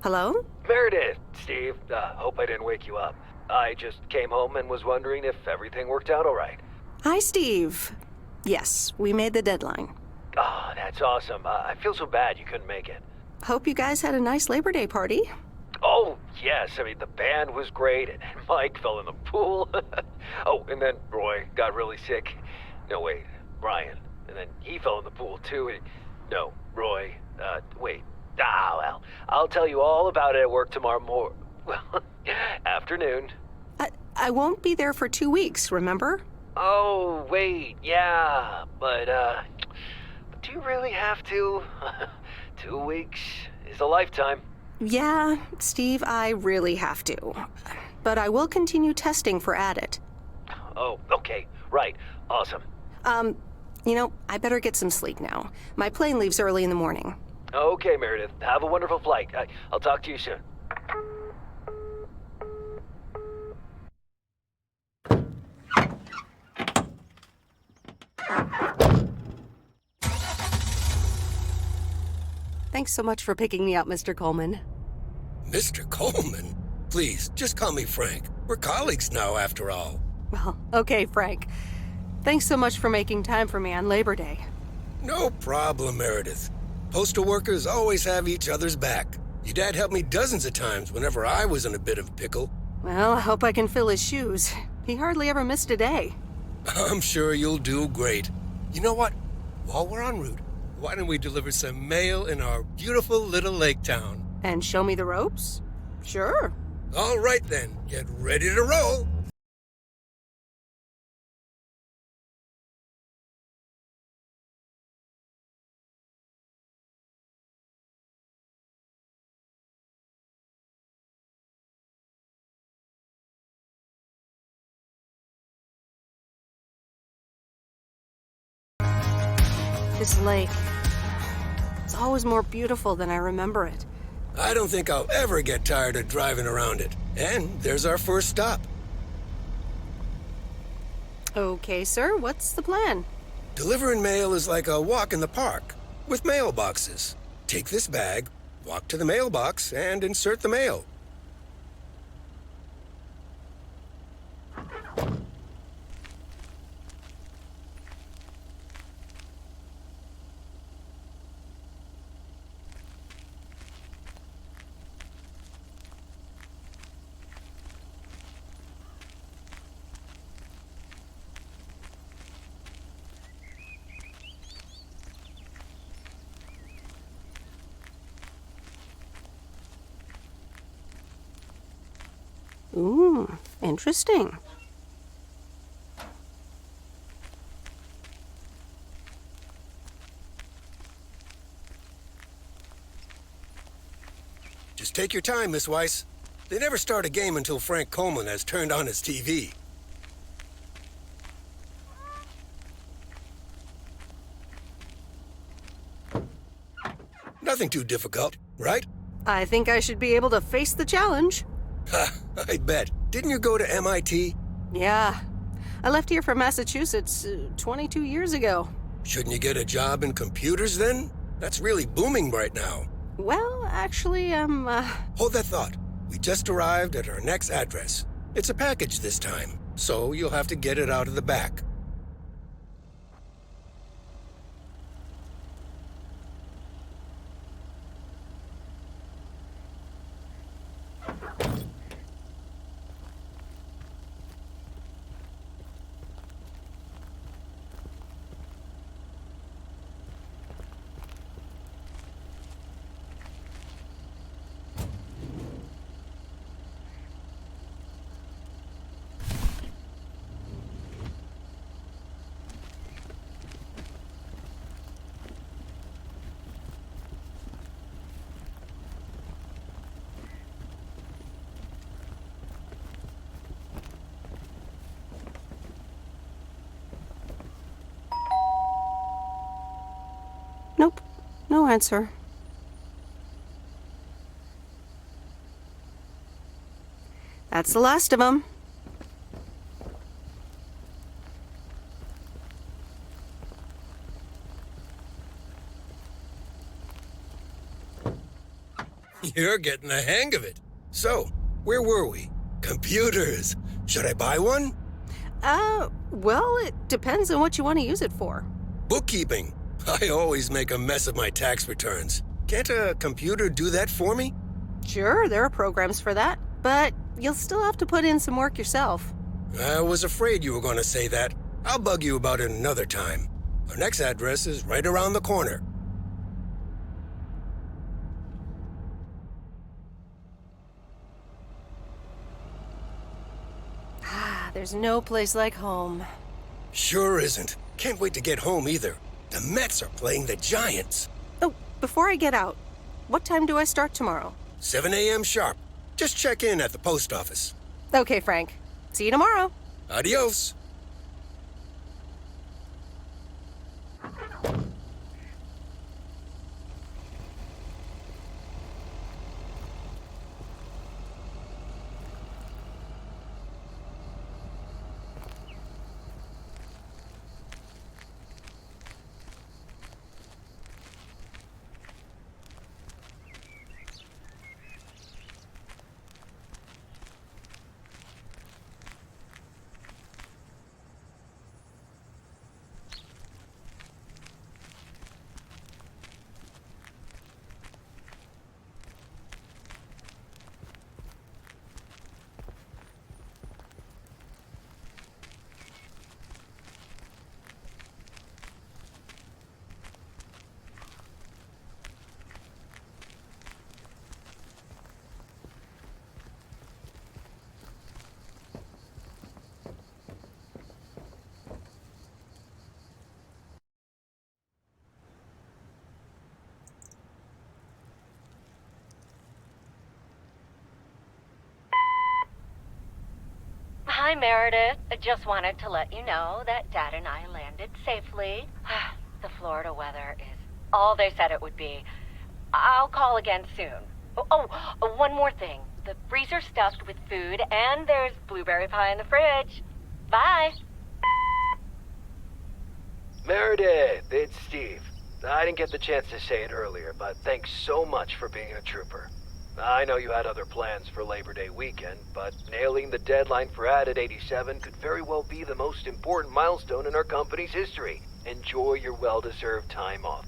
Hello? Meredith, Steve, hope I didn't wake you up. I just came home and was wondering if everything worked out all right. Hi, Steve. Yes, we made the deadline. Oh, that's awesome. I feel so bad you couldn't make it. Hope you guys had a nice Labor Day party. Oh, yes. I mean, the band was great, and Mike fell in the pool. Oh, and then Roy got really sick. No, wait, Brian. And then he fell in the pool, too. No, Roy. Wait. Well, I'll tell you all about it at work tomorrow well, afternoon. I won't be there for 2 weeks, remember? Oh, wait, yeah, but do you really have to? 2 weeks is a lifetime. Yeah, Steve, I really have to. But I will continue testing for Addit. Oh, okay, right, awesome. I better get some sleep now. My plane leaves early in the morning. Okay, Meredith, have a wonderful flight. I'll talk to you soon. Thanks so much for picking me up, Mr. Coleman. Mr. Coleman? Please, just call me Frank. We're colleagues now, after all. Well, okay, Frank. Thanks so much for making time for me on Labor Day. No problem, Meredith. Postal workers always have each other's back. Your dad helped me dozens of times whenever I was in a bit of a pickle. Well, I hope I can fill his shoes. He hardly ever missed a day. I'm sure you'll do great. You know what? While we're en route, why don't we deliver some mail in our beautiful little lake town? And show me the ropes? Sure. All right then, get ready to roll. This lake. It's always more beautiful than I remember it. I don't think I'll ever get tired of driving around it. And there's our first stop. Okay, sir, what's the plan? Delivering mail is like a walk in the park, with mailboxes. Take this bag, walk to the mailbox, and insert the mail. Ooh, interesting. Just take your time, Miss Weiss. They never start a game until Frank Coleman has turned on his TV. Nothing too difficult, right? I think I should be able to face the challenge. Ha, I bet. Didn't you go to MIT? Yeah. I left here from Massachusetts 22 years ago. Shouldn't you get a job in computers then? That's really booming right now. Well, actually, Hold that thought. We just arrived at our next address. It's a package this time, so you'll have to get it out of the back. nope, no answer. That's the last of them. You're getting the hang of it. So, where were we? Computers. Should I buy one? Well, it depends on what you want to use it for. Bookkeeping. I always make a mess of my tax returns. Can't a computer do that for me? Sure, there are programs for that, but you'll still have to put in some work yourself. I was afraid you were going to say that. I'll bug you about it another time. Our next address is right around the corner. There's no place like home. Sure isn't. Can't wait to get home either. The Mets are playing the Giants. Oh, before I get out, what time do I start tomorrow? 7 a.m. sharp. Just check in at the post office. Okay, Frank. See you tomorrow. Adios. Hi, Meredith. I just wanted to let you know that Dad and I landed safely. The Florida weather is all they said it would be. I'll call again soon. One more thing. The freezer's stuffed with food, and there's blueberry pie in the fridge. Bye. Meredith, it's Steve. I didn't get the chance to say it earlier, but thanks so much for being a trooper. I know you had other plans for Labor Day weekend, but nailing the deadline for Added 87 could very well be the most important milestone in our company's history. Enjoy your well-deserved time off.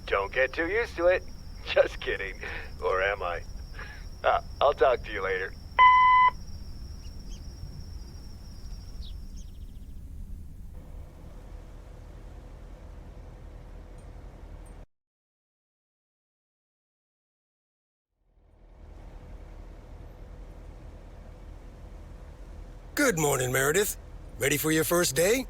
Don't get too used to it. Just kidding. Or am I? I'll talk to you later. Good morning, Meredith. Ready for your first day?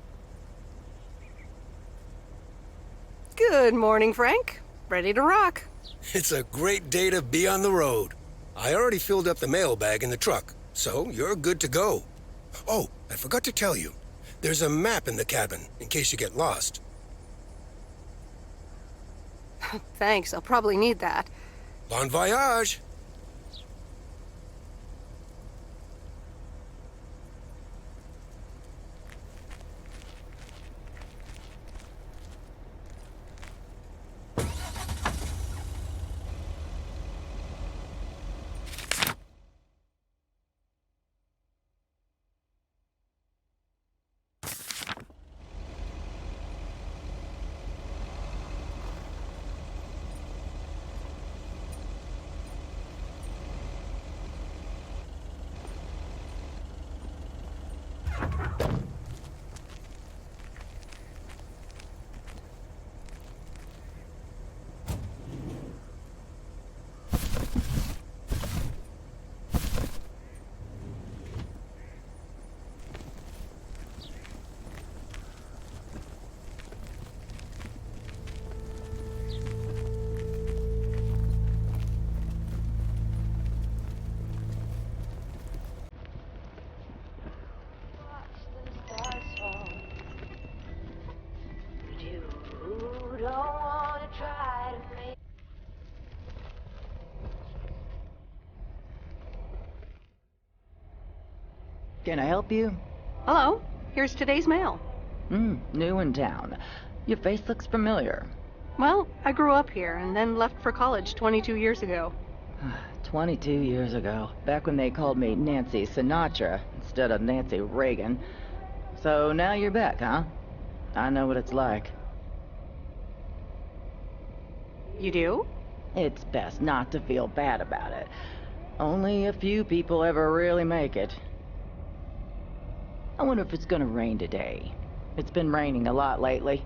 Good morning, Frank. Ready to rock. It's a great day to be on the road. I already filled up the mailbag in the truck, so you're good to go. Oh, I forgot to tell you. There's a map in the cabin, in case you get lost. Thanks, I'll probably need that. Bon voyage! Can I help you? Hello, here's today's mail. New in town. Your face looks familiar. Well, I grew up here and then left for college 22 years ago. 22 years ago, back when they called me Nancy Sinatra instead of Nancy Reagan. So now you're back, huh? I know what it's like. You do? It's best not to feel bad about it. Only a few people ever really make it. I wonder if it's gonna rain today. It's been raining a lot lately.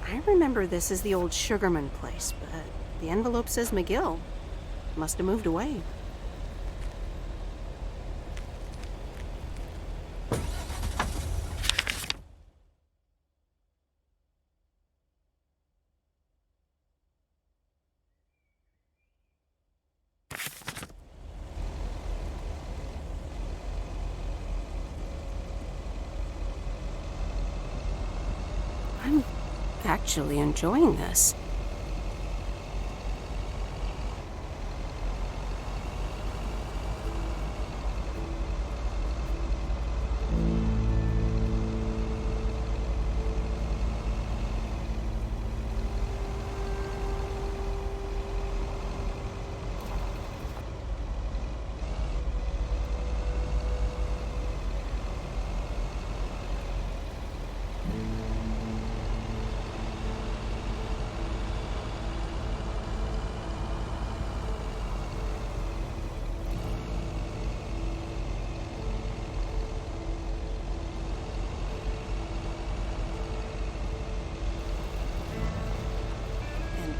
I remember this as the old Sugarman place, but the envelope says McGill. Must have moved away. I'm actually enjoying this.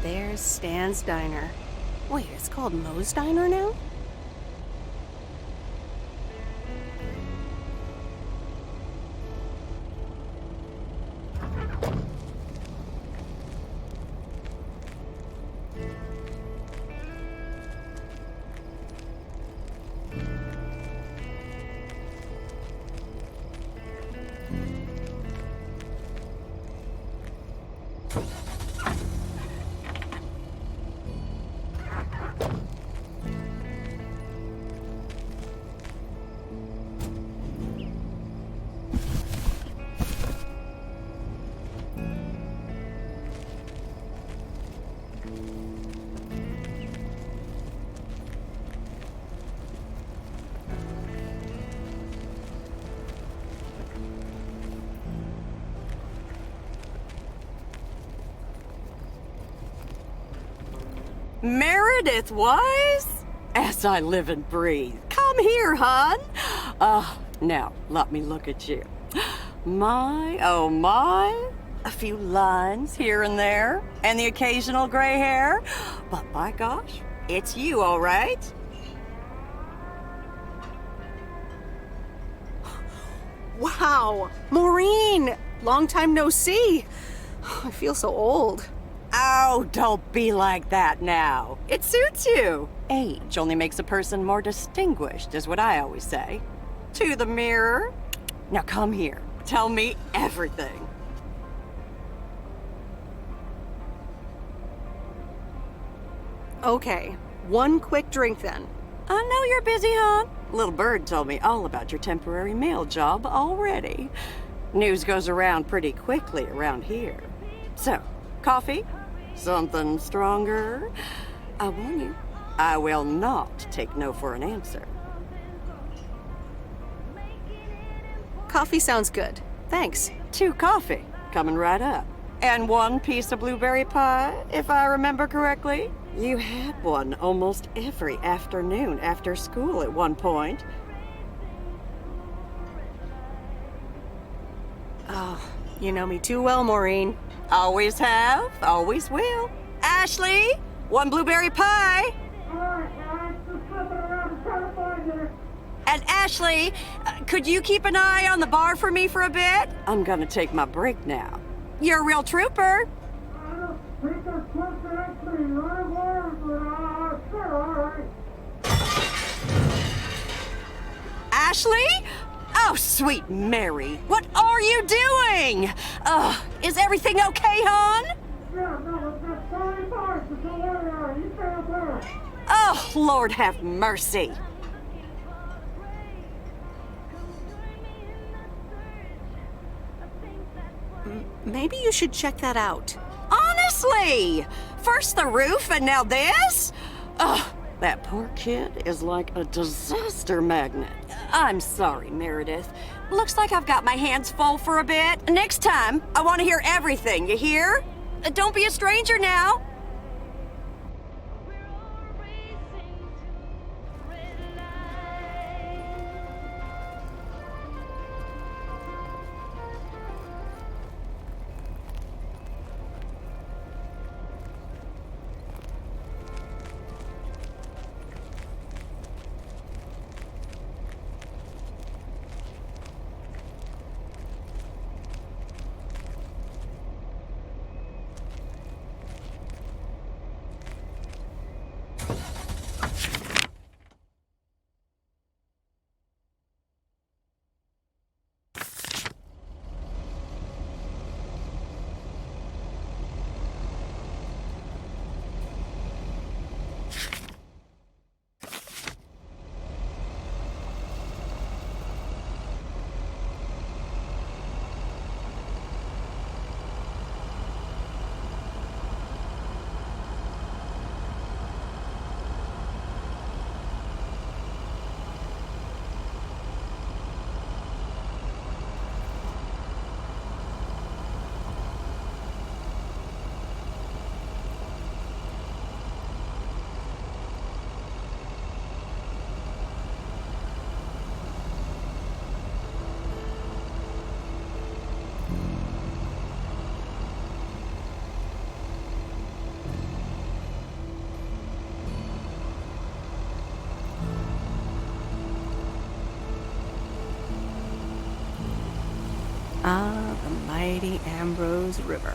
There's Stan's Diner. Wait, it's called Moe's Diner now? Meredith Wise? As I live and breathe. Come here, hon. Now, let me look at you. My, oh my. A few lines here and there, and the occasional gray hair. But by gosh, it's you, all right? Wow! Maureen! Long time no see. I feel so old. Oh, don't be like that now. It suits you. Age only makes a person more distinguished, is what I always say. To the mirror. Now come here. Tell me everything. Okay, one quick drink then. I know you're busy, hon. Little Bird told me all about your temporary mail job already. News goes around pretty quickly around here. So, coffee? Something stronger? I warn you, I will not take no for an answer. Coffee sounds good. Thanks. 2 coffee, coming right up. And 1 piece of blueberry pie, if I remember correctly. You had one almost every afternoon after school at one point. Oh, you know me too well, Maureen. Always have, always will. Ashley, 1 blueberry pie. And Ashley, could you keep an eye on the bar for me for a bit? I'm gonna take my break now. You're a real trooper. Ashley? Oh, sweet Mary, what are you doing? Is everything okay, hon? Oh, Lord have mercy. Maybe you should check that out. Honestly, first the roof and now this? Ugh, that poor kid is like a disaster magnet. I'm sorry, Meredith. Looks like I've got my hands full for a bit. Next time, I want to hear everything, you hear? Don't be a stranger now. Ah, the mighty Ambrose River.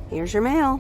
Here's your mail.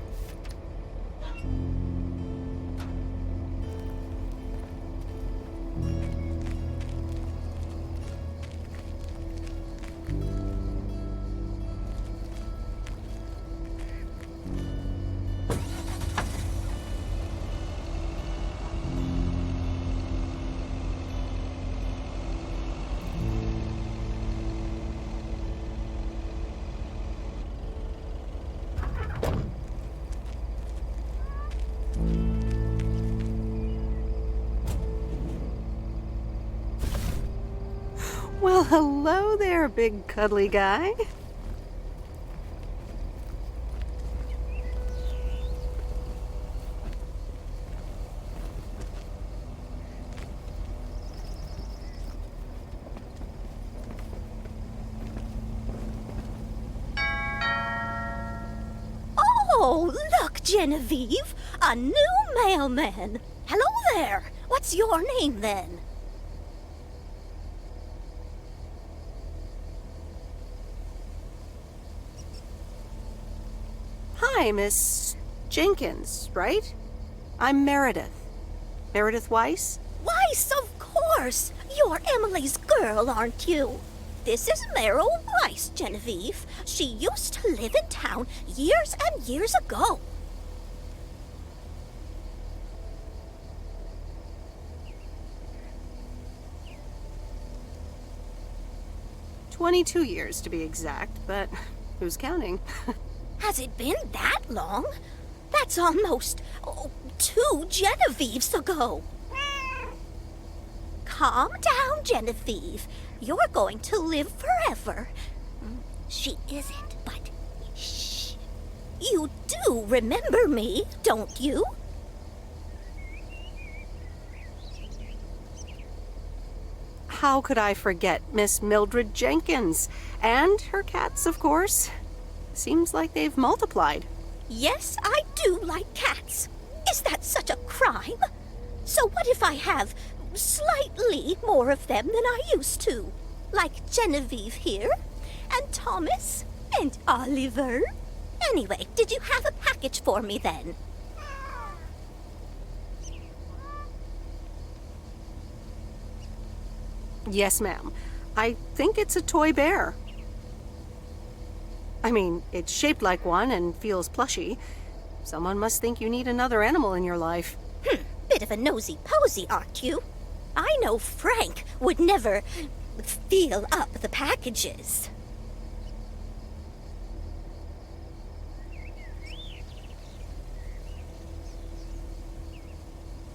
Well, hello there, big cuddly guy. Oh, look, Genevieve, a new mailman. Hello there. What's your name then? Hi, Miss Jenkins, right? I'm Meredith. Meredith Weiss? Weiss, of course. You're Emily's girl, aren't you? This is Meryl Weiss, Genevieve. She used to live in town years and years ago. "22 years to be exact, but who's counting?" Has it been that long? That's almost 2 Genevieves ago. Calm down, Genevieve. You're going to live forever. She isn't, but shh. You do remember me, don't you? How could I forget Miss Mildred Jenkins? And her cats, of course. Seems like they've multiplied. Yes, I do like cats. Is that such a crime? So what if I have slightly more of them than I used to? Like Genevieve here, and Thomas, and Oliver. Anyway, did you have a package for me then? Yes, ma'am. I think it's a toy bear. I mean, it's shaped like one and feels plushy. Someone must think you need another animal in your life. Bit of a nosy-posy, aren't you? I know Frank would never feel up the packages.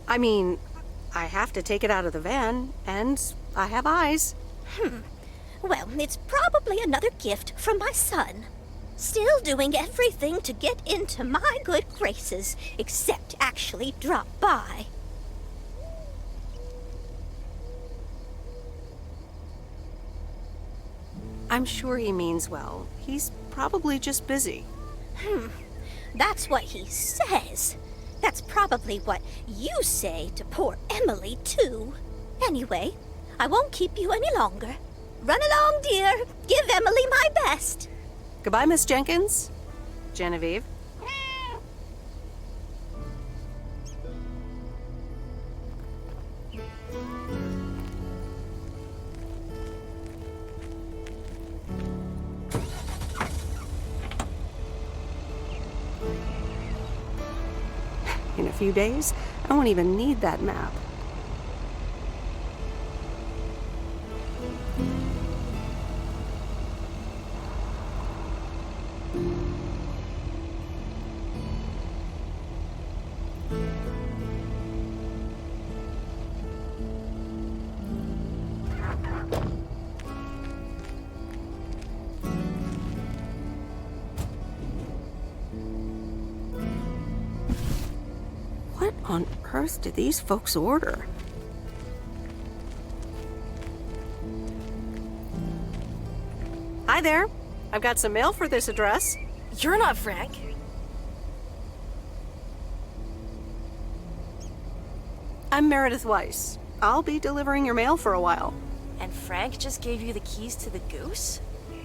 I mean, I have to take it out of the van, and I have eyes. Well, it's probably another gift from my son. Still doing everything to get into my good graces, except actually drop by. I'm sure he means well. He's probably just busy. That's what he says. That's probably what you say to poor Emily, too. Anyway, I won't keep you any longer. Run along, dear. Give Emily my best. Goodbye, Miss Jenkins. Genevieve. In a few days, I won't even need that map. What on earth did these folks order? Hi there. I've got some mail for this address. You're not Frank. I'm Meredith Weiss. I'll be delivering your mail for a while. And Frank just gave you the keys to the goose?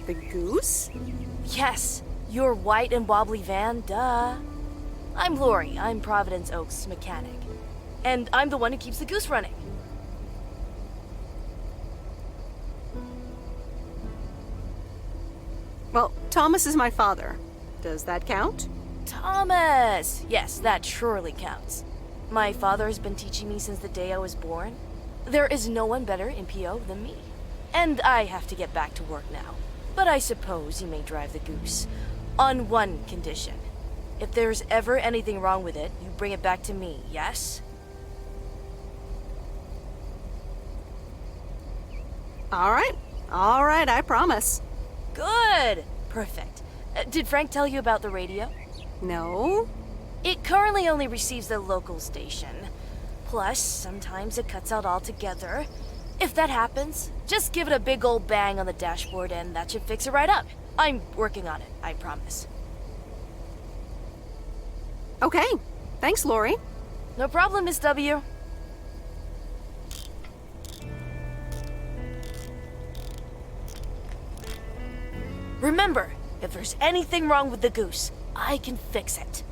The goose? Yes, your white and wobbly van, duh. I'm Lori. I'm Providence Oaks' mechanic. And I'm the one who keeps the goose running. Well, Thomas is my father. Does that count? Thomas! Yes, that surely counts. My father has been teaching me since the day I was born. There is no one better in PO than me. And I have to get back to work now. But I suppose you may drive the goose. On one condition. If there's ever anything wrong with it, you bring it back to me, yes? All right, I promise. Good! Perfect. Did Frank tell you about the radio? No? It currently only receives the local station. Plus, sometimes it cuts out altogether. If that happens, just give it a big old bang on the dashboard and that should fix it right up. I'm working on it, I promise. Okay. Thanks, Lori. No problem, Miss W. Remember, if there's anything wrong with the goose, I can fix it.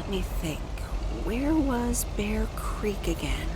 Let me think. Where was Bear Creek again?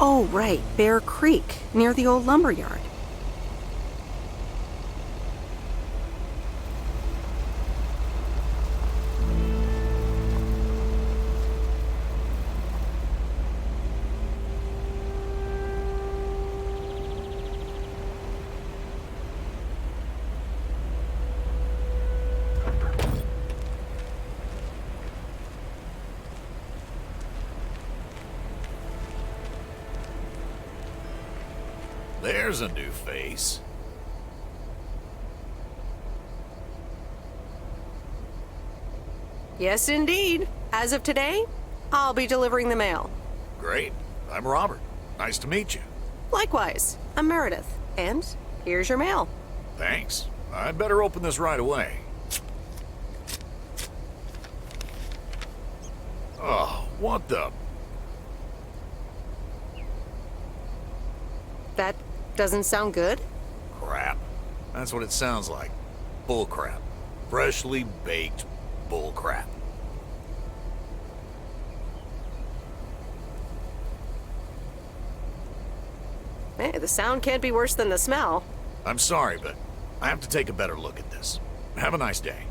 Oh, right, Bear Creek, near the old lumber yard. There's a new face. Yes, indeed. As of today, I'll be delivering the mail. Great. I'm Robert. Nice to meet you. Likewise, I'm Meredith. And here's your mail. Thanks. I'd better open this right away. Oh, what the... That doesn't sound good. crap. That's what it sounds like. Bull crap. Freshly baked bull crap. Hey, the sound can't be worse than the smell. I'm sorry, but I have to take a better look at this. Have a nice day.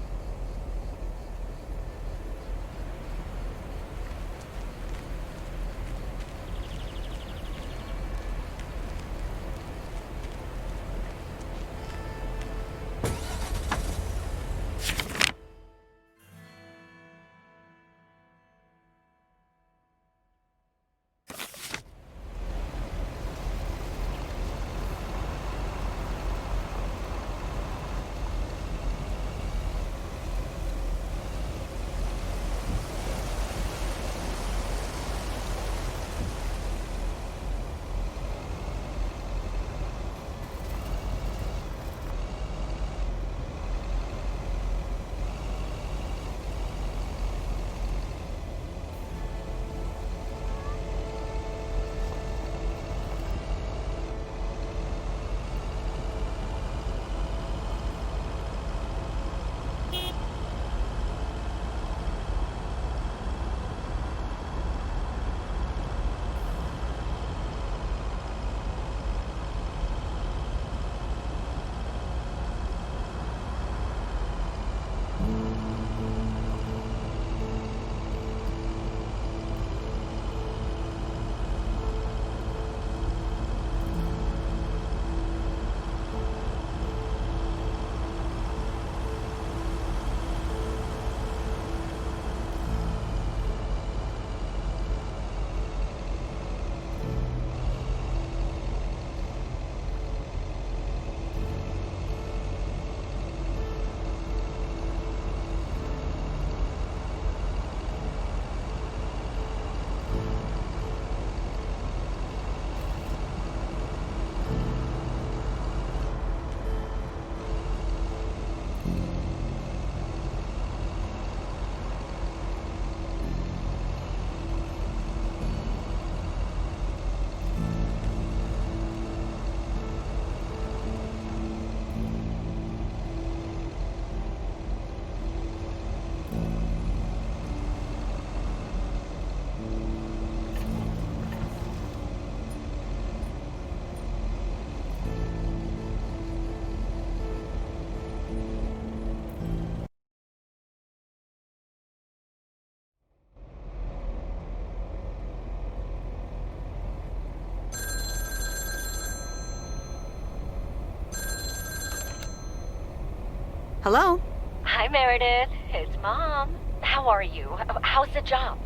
Hello? Hi, Meredith. It's Mom. How are you? How's the job?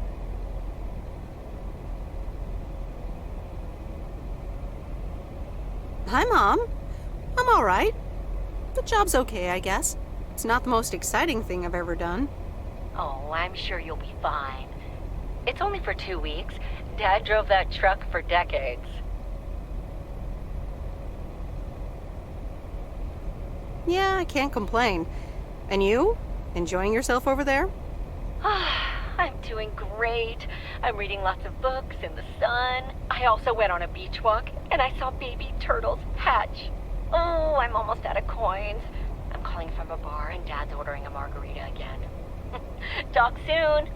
Hi, Mom. I'm all right. The job's okay, I guess. It's not the most exciting thing I've ever done. Oh, I'm sure you'll be fine. It's only for 2 weeks. Dad drove that truck for decades. Yeah, I can't complain. And you? Enjoying yourself over there? I'm doing great. I'm reading lots of books in the sun. I also went on a beach walk, and I saw baby turtles hatch. Oh, I'm almost out of coins. I'm calling from a bar, and Dad's ordering a margarita again. Talk soon.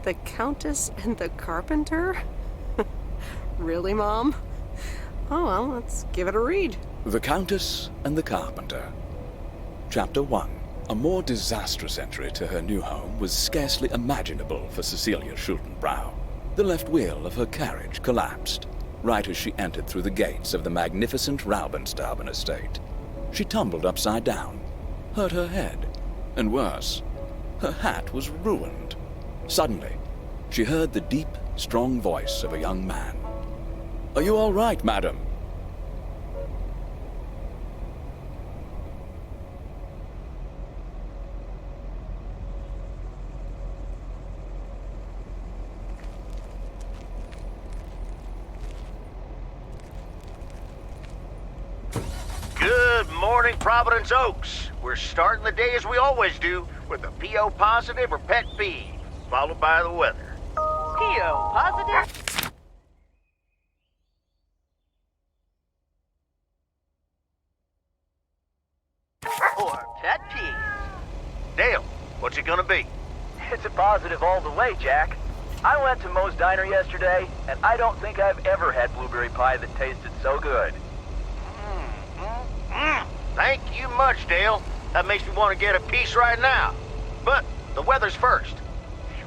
The Countess and the Carpenter? Really, Mom? Oh, well, let's give it a read. The Countess and the Carpenter. Chapter 1. A more disastrous entry to her new home was scarcely imaginable for Cecilia Schultenbrow. The left wheel of her carriage collapsed, right as she entered through the gates of the magnificent Raubenstaben estate. She tumbled upside down, hurt her head, and worse, her hat was ruined. Suddenly, she heard the deep, strong voice of a young man. "Are you all right, madam?" Good morning, Providence Oaks. We're starting the day as we always do, with a PO positive or pet peeve, followed by the weather. PO positive? Or pet peeve? Dale, what's it gonna be? It's a positive all the way, Jack. I went to Moe's Diner yesterday, and I don't think I've ever had blueberry pie that tasted so good. Thank you much, Dale. That makes me want to get a piece right now. But the weather's first.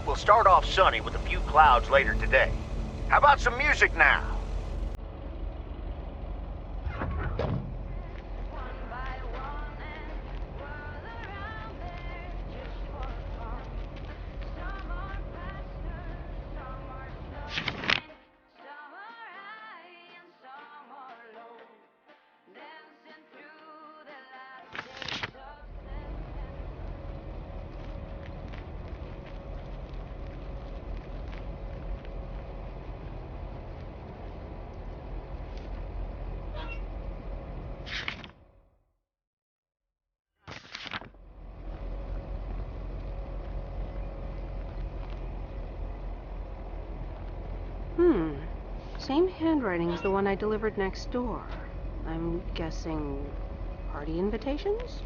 We'll start off sunny with a few clouds later today. How about some music now? Same handwriting as the one I delivered next door. I'm guessing party invitations?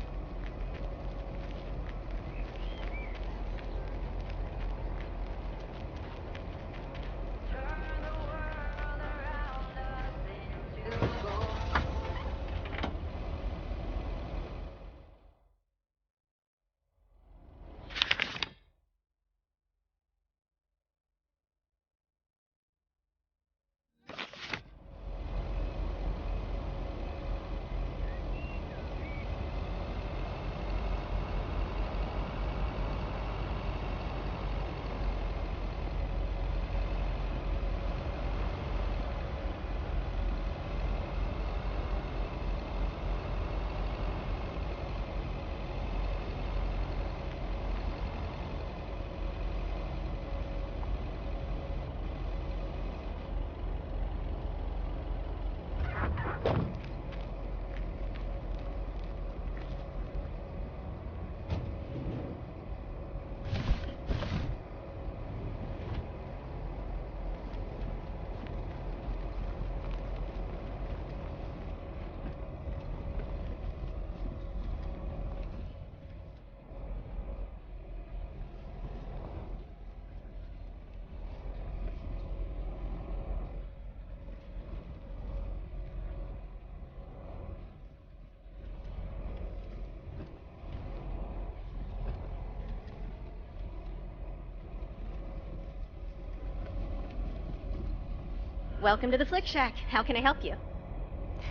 Welcome to the Flick Shack. How can I help you?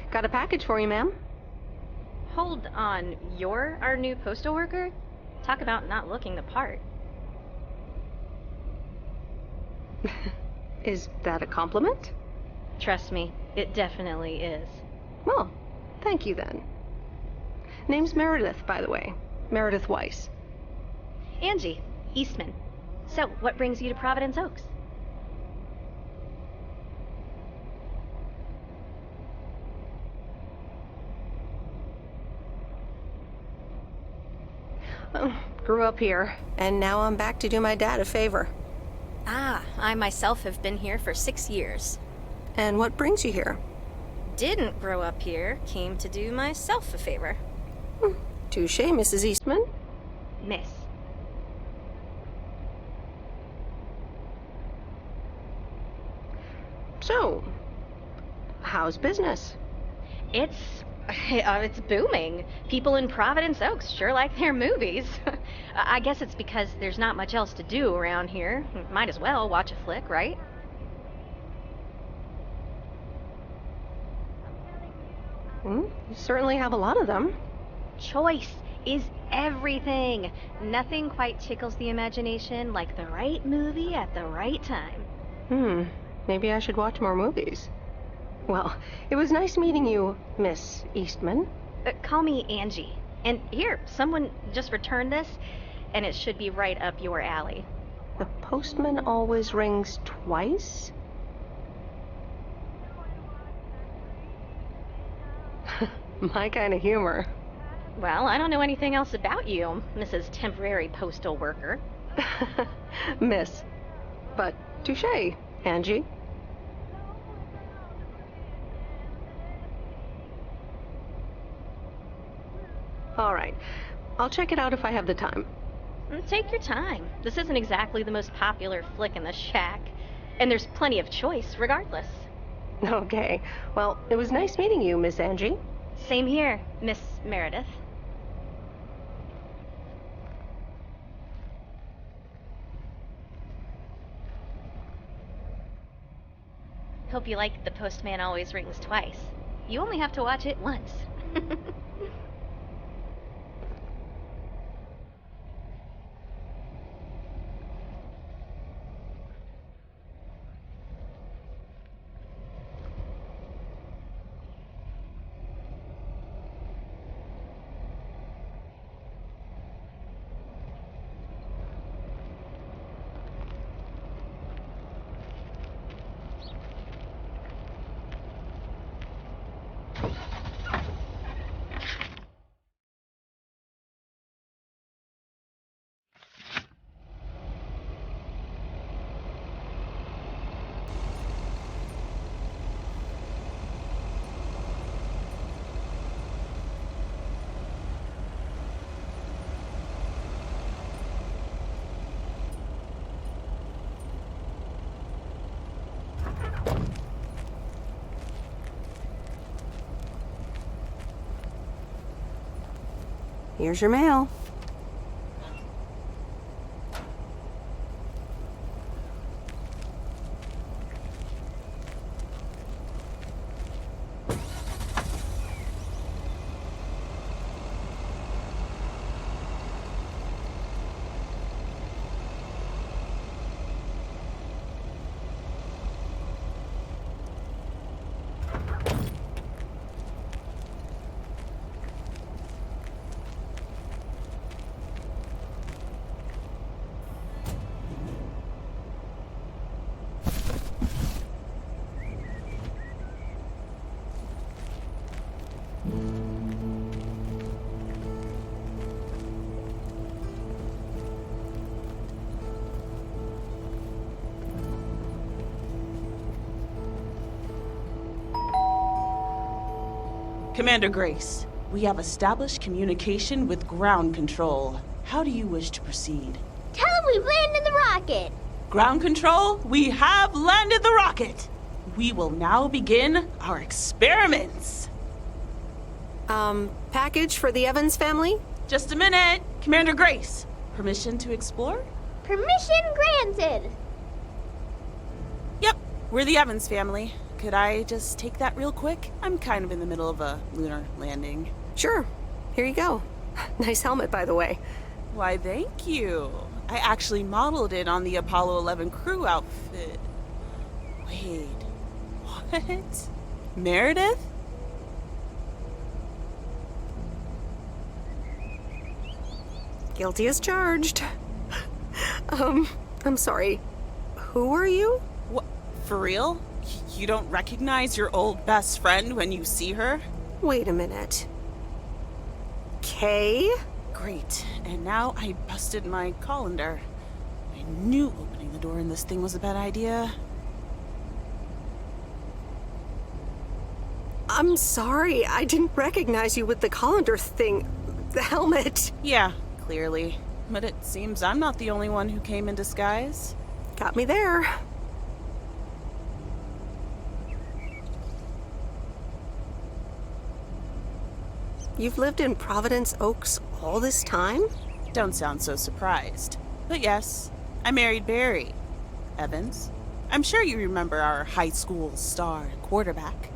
Got a package for you, ma'am. Hold on. You're our new postal worker? Talk about not looking the part. Is that a compliment? Trust me, it definitely is. Well, thank you then. Name's Meredith, by the way. Meredith Weiss. Angie, Eastman. So, what brings you to Providence Oaks? Grew up here, and now I'm back to do my dad a favor. Ah, I myself have been here for 6 years. And what brings you here? Didn't grow up here, came to do myself a favor. Touche, Mrs. Eastman. Miss. So, how's business? It's booming. People in Providence Oaks sure like their movies. I guess it's because there's not much else to do around here. Might as well watch a flick, right? You certainly have a lot of them. Choice is everything. Nothing quite tickles the imagination like the right movie at the right time. Maybe I should watch more movies. Well, it was nice meeting you, Miss Eastman. Call me Angie. And here, someone just returned this, and it should be right up your alley. The postman always rings twice? My kind of humor. Well, I don't know anything else about you, Mrs. Temporary Postal Worker. Miss. But touche, Angie. All right. I'll check it out if I have the time. Take your time. This isn't exactly the most popular flick in the shack, and there's plenty of choice regardless. Okay. Well, it was nice meeting you, Miss Angie. Same here, Miss Meredith. Hope you like The Postman Always Rings Twice. You only have to watch it once. Here's your mail. Commander Grace, we have established communication with ground control. How do you wish to proceed? Tell them we've landed the rocket. Ground control, we have landed the rocket. We will now begin our experiments. Package for the Evans family? Just a minute. Commander Grace, permission to explore? Permission granted. Yep, we're the Evans family. Could I just take that real quick? I'm kind of in the middle of a lunar landing. Sure. Here you go. Nice helmet, by the way. Why, thank you. I actually modeled it on the Apollo 11 crew outfit. Wait, what? Meredith? Guilty as charged. I'm sorry. Who are you? What? For real? You don't recognize your old best friend when you see her? Wait a minute. Kay? Great. And now I busted my colander. I knew opening the door in this thing was a bad idea. I'm sorry. I didn't recognize you with the colander thing. The helmet. Yeah, clearly. But it seems I'm not the only one who came in disguise. Got me there. You've lived in Providence Oaks all this time? Don't sound so surprised. But yes, I married Barry. Evans. I'm sure you remember our high school star quarterback.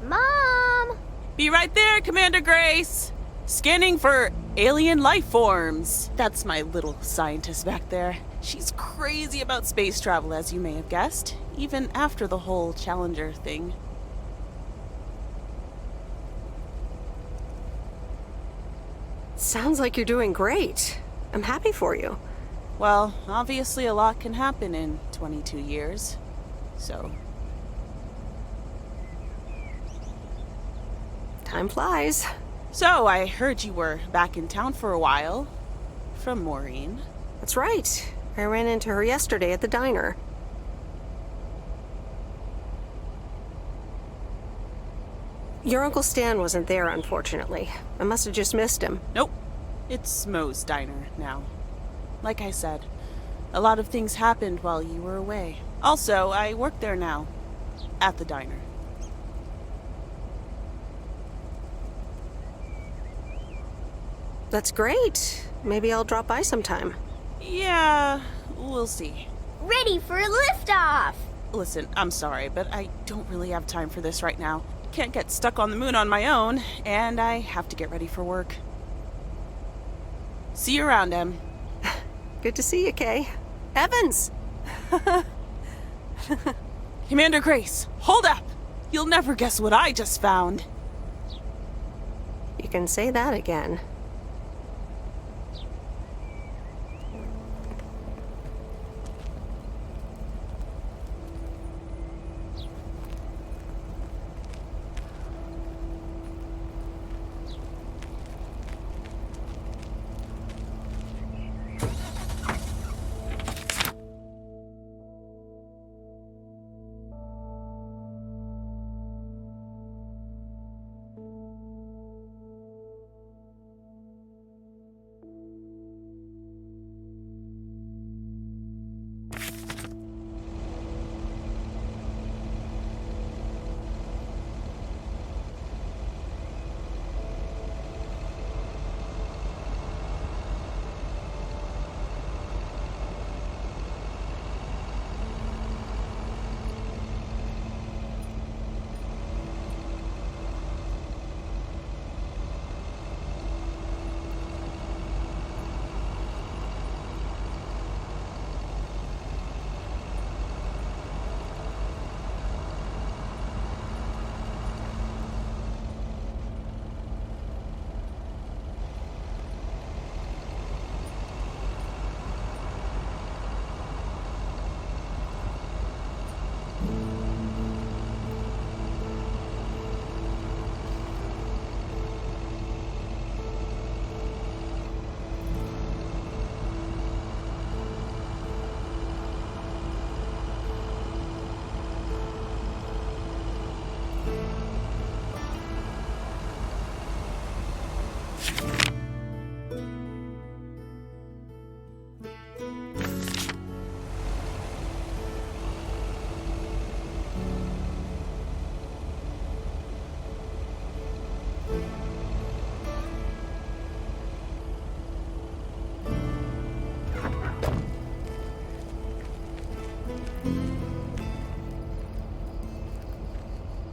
Mom! Be right there, Commander Grace! Scanning for alien life forms. That's my little scientist back there. She's crazy about space travel, as you may have guessed, even after the whole Challenger thing. Sounds like you're doing great. I'm happy for you. Well, obviously a lot can happen in 22 years. So... time flies. So, I heard you were back in town for a while. From Maureen. That's right. I ran into her yesterday at the diner. Your Uncle Stan wasn't there, unfortunately. I must have just missed him. Nope. It's Moe's diner now. Like I said, a lot of things happened while you were away. Also, I work there now. At the diner. That's great. Maybe I'll drop by sometime. Yeah, we'll see. Ready for a liftoff! Listen, I'm sorry, but I don't really have time for this right now. Can't get stuck on the moon on my own, and I have to get ready for work. See you around, Em. Good to see you, Kay. Evans! Commander Grace, hold up! You'll never guess what I just found. You can say that again.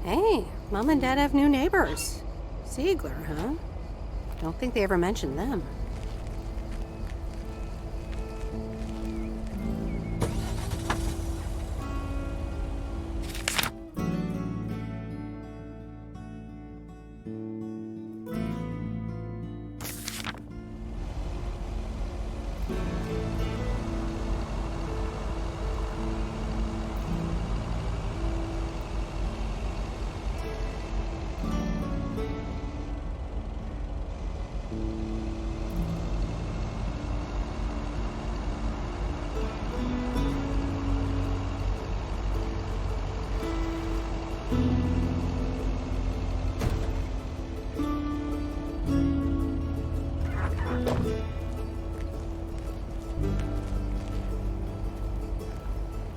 Hey, Mom and Dad have new neighbors. Ziegler, huh? Don't think they ever mentioned them.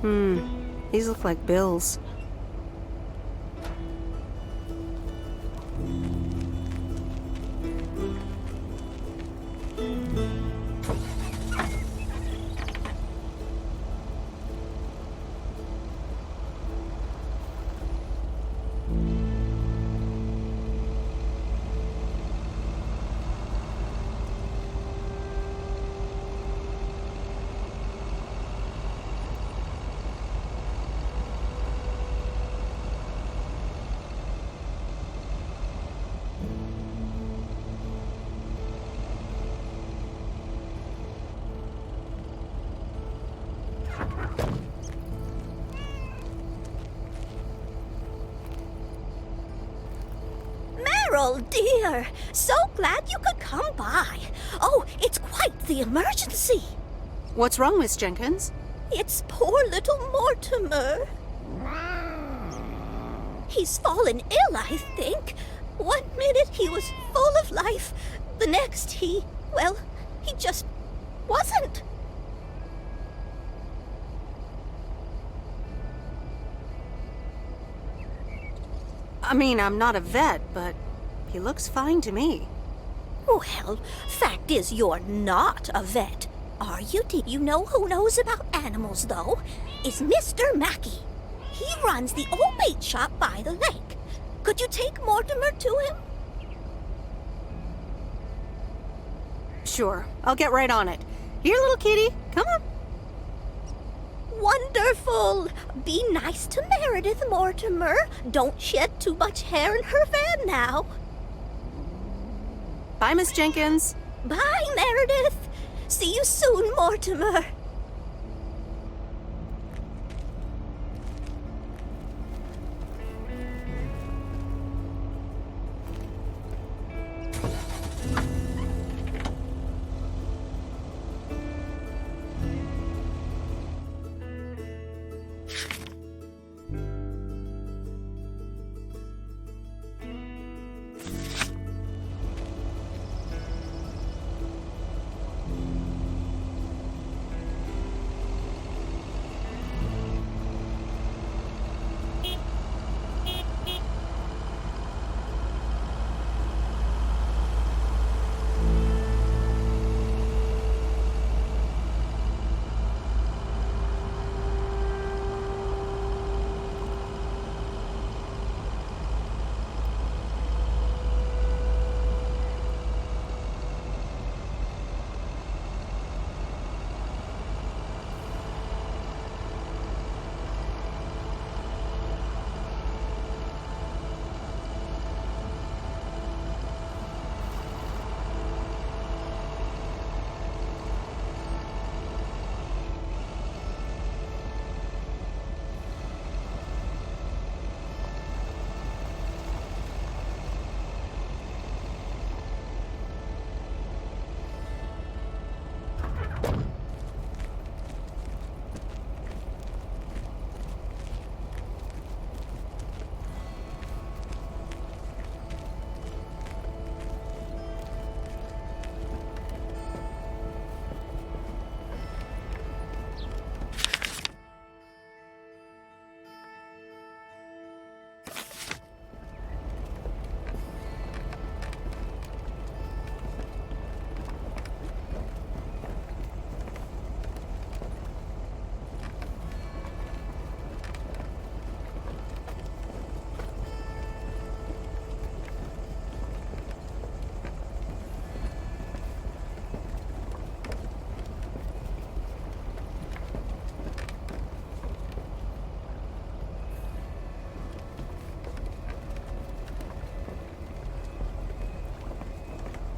These look like bills. Meryl, dear, so glad you could come by. Oh, it's quite the emergency. What's wrong, Miss Jenkins? It's poor little Mortimer. He's fallen ill, I think. 1 minute he was full of life. The next he just wasn't. I mean, I'm not a vet, but he looks fine to me. Well, fact is you're not a vet. Are you? Do you know who knows about animals, though? Is Mr. Mackey. He runs the old bait shop by the lake. Could you take Mortimer to him? Sure, I'll get right on it. Here, little kitty, come on. Wonderful! Be nice to Meredith, Mortimer. Don't shed too much hair in her van now. Bye, Miss Jenkins. Bye, Meredith. See you soon, Mortimer.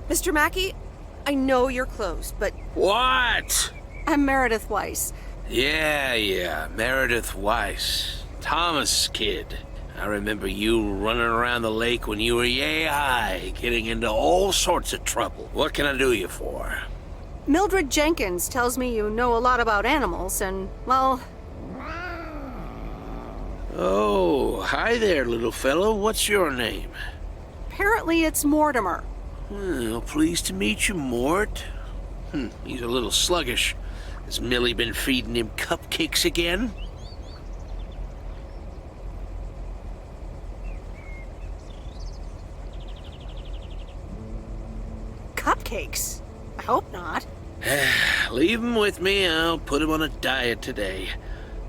Mr. Mackey, I know you're closed, but... What? I'm Meredith Weiss. Yeah, Meredith Weiss. Thomas' kid. I remember you running around the lake when you were yay high, getting into all sorts of trouble. What can I do you for? Mildred Jenkins tells me you know a lot about animals, and, well... Oh, hi there, little fellow. What's your name? Apparently it's Mortimer. Well, pleased to meet you, Mort. He's a little sluggish. Has Millie been feeding him cupcakes again? cakes. I hope not. Leave him with me. I'll put him on a diet today.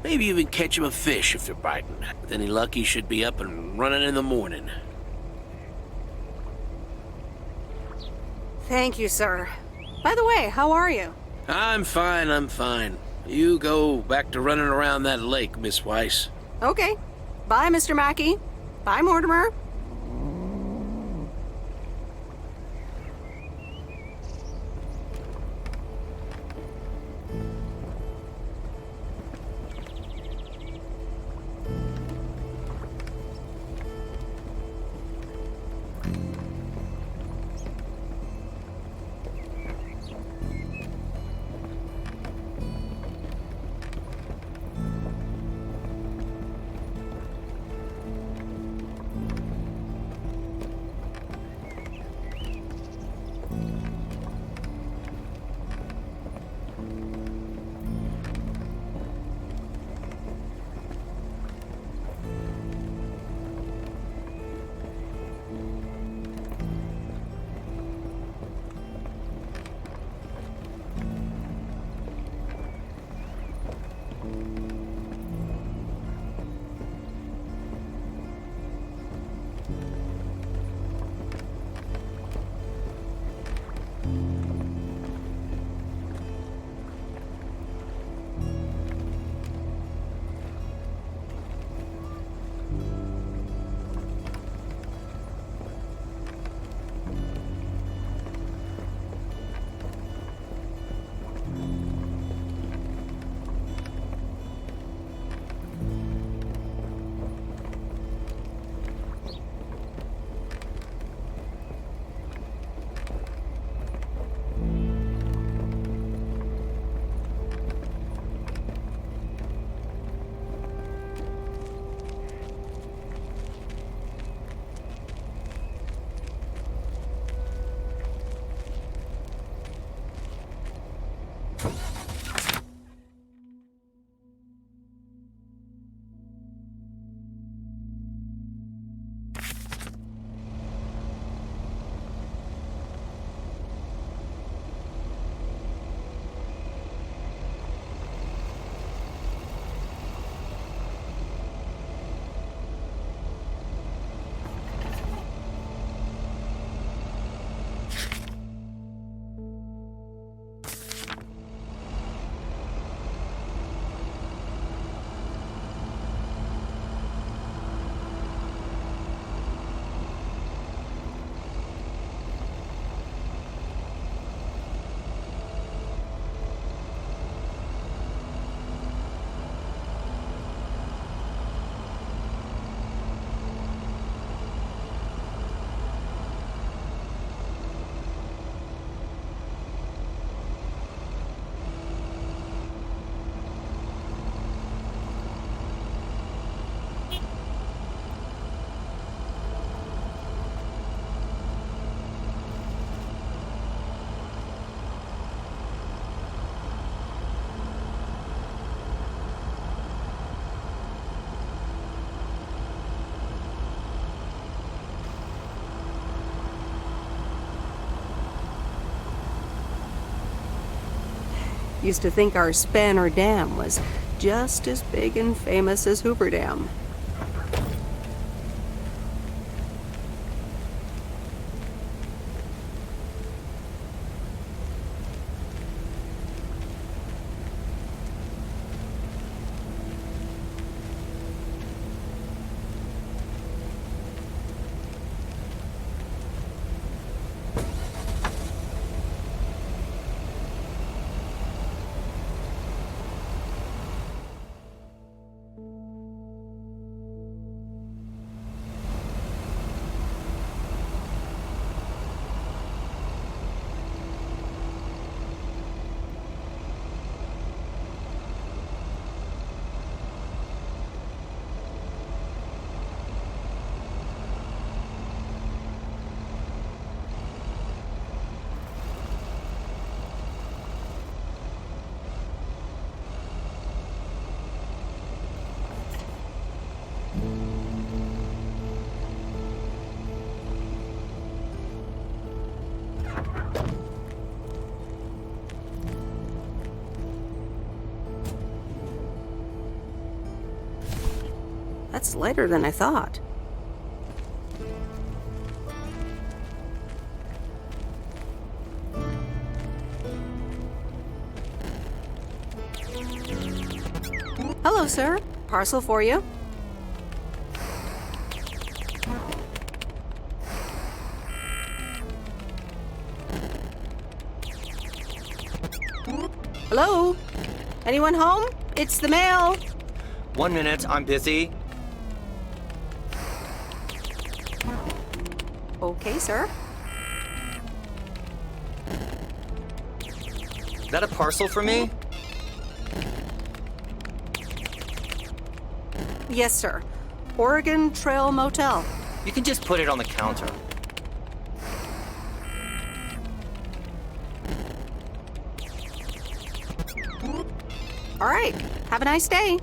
Maybe even catch him a fish if they're biting. With any luck, he should be up and running in the morning. Thank you, sir. By the way, how are you? I'm fine. You go back to running around that lake, Miss Weiss. Okay. Bye, Mr. Mackey. Bye, Mortimer. Used to think our Spanner Dam was just as big and famous as Hoover Dam. That's lighter than I thought. Hello, sir. Parcel for you. Hello? Anyone home? It's the mail. 1 minute, I'm busy. Okay, sir. Is that a parcel for me? Yes, sir. Oregon Trail Motel. You can just put it on the counter. All right. Have a nice day.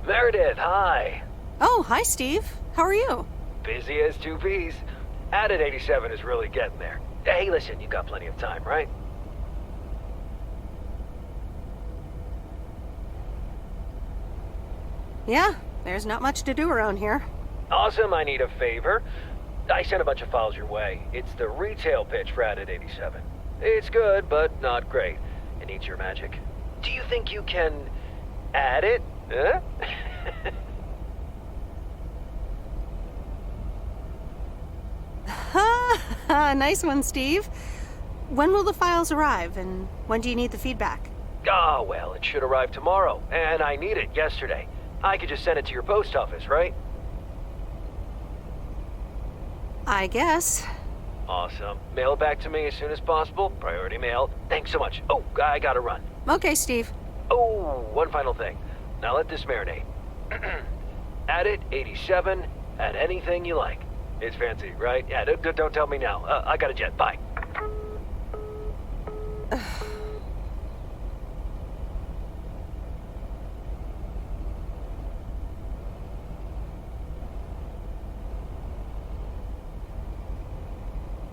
Meredith, hi. Oh, hi, Steve. How are you? Busy as two peas. Added 87 is really getting there. Hey, listen, you got plenty of time, right? Yeah, there's not much to do around here. Awesome, I need a favor. I sent a bunch of files your way. It's the retail pitch for Added 87. It's good, but not great. It needs your magic. Do you think you can add it? Huh? Nice one, Steve. When will the files arrive, and when do you need the feedback? Oh, well, it should arrive tomorrow, and I need it yesterday. I could just send it to your post office, right? I guess. Awesome. Mail it back to me as soon as possible. Priority mail. Thanks so much. Oh, I gotta run. Okay, Steve. Oh, one final thing. Now let this marinate. Add it, 87, add anything you like. It's fancy, right? Yeah, don't tell me now. I got a jet. Bye.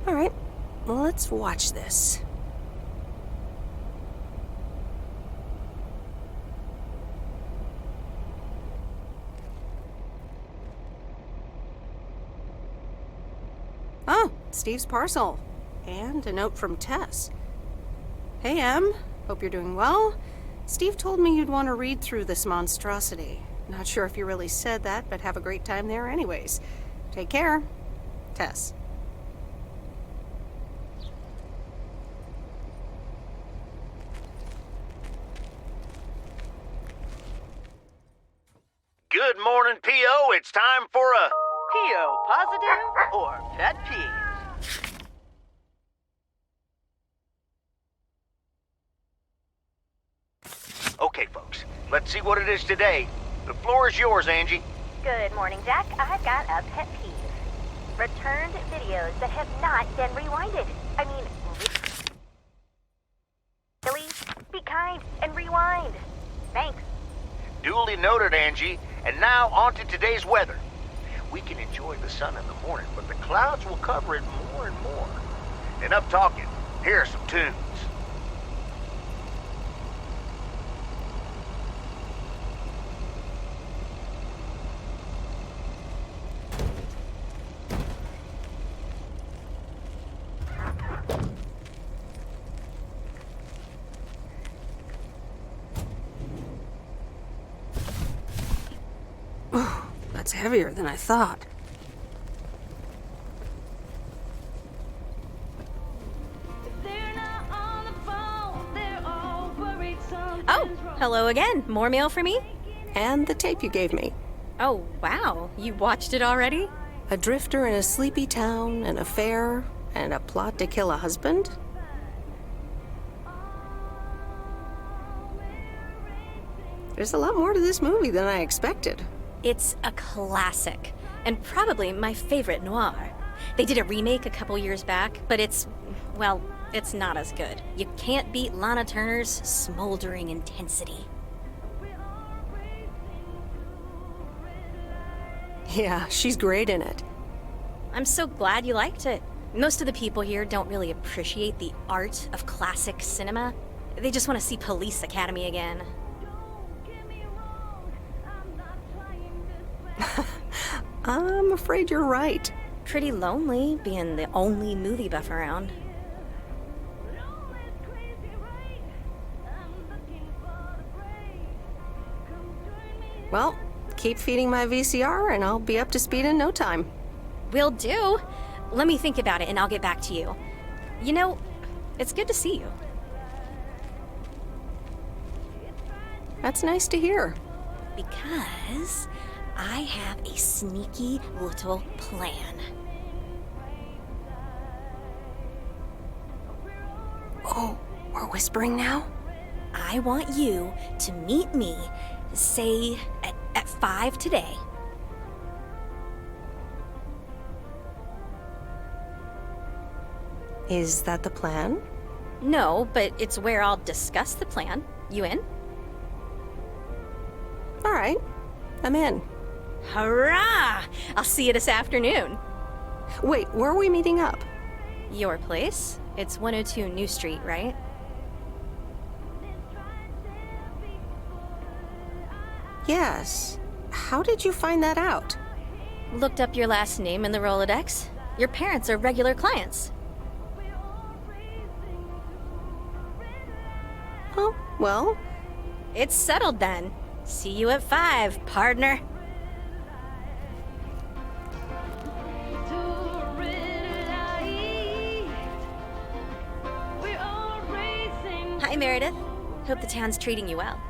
All right, well, let's watch this. Oh, Steve's parcel. And a note from Tess. Hey, Em. Hope you're doing well. Steve told me you'd want to read through this monstrosity. Not sure if you really said that, but have a great time there anyways. Take care. Tess. Good morning, P.O. It's time for a... P.O. positive or pet peeve? Okay, folks, let's see what it is today. The floor is yours, Angie. Good morning, Jack. I've got a pet peeve. Returned videos that have not been rewinded. I mean, really? Be kind and rewind. Thanks. Duly noted, Angie. And now on to today's weather. We can enjoy the sun in the morning, but the clouds will cover it more and more. Enough talking. Here are some tunes. That's heavier than I thought. Oh, hello again. More mail for me? And the tape you gave me. Oh, wow. You watched it already? A drifter in a sleepy town, an affair, and a plot to kill a husband? There's a lot more to this movie than I expected. It's a classic, and probably my favorite noir. They did a remake a couple years back, but it's not as good. You can't beat Lana Turner's smoldering intensity. Yeah, she's great in it. I'm so glad you liked it. Most of the people here don't really appreciate the art of classic cinema. They just want to see Police Academy again. I'm afraid you're right. Pretty lonely being the only movie buff around. Well, keep feeding my VCR and I'll be up to speed in no time. Will do. Let me think about it and I'll get back to you. You know, it's good to see you. That's nice to hear. Because I have a sneaky little plan. Oh, we're whispering now? I want you to meet me, say, at 5 today. Is that the plan? No, but it's where I'll discuss the plan. You in? All right, I'm in. Hurrah! I'll see you this afternoon. Wait, where are we meeting up? Your place? It's 102 New Street, right? Yes. How did you find that out? Looked up your last name in the Rolodex. Your parents are regular clients. Oh, well. It's settled then. See you at 5, partner. Hi, Meredith. Hope the town's treating you well.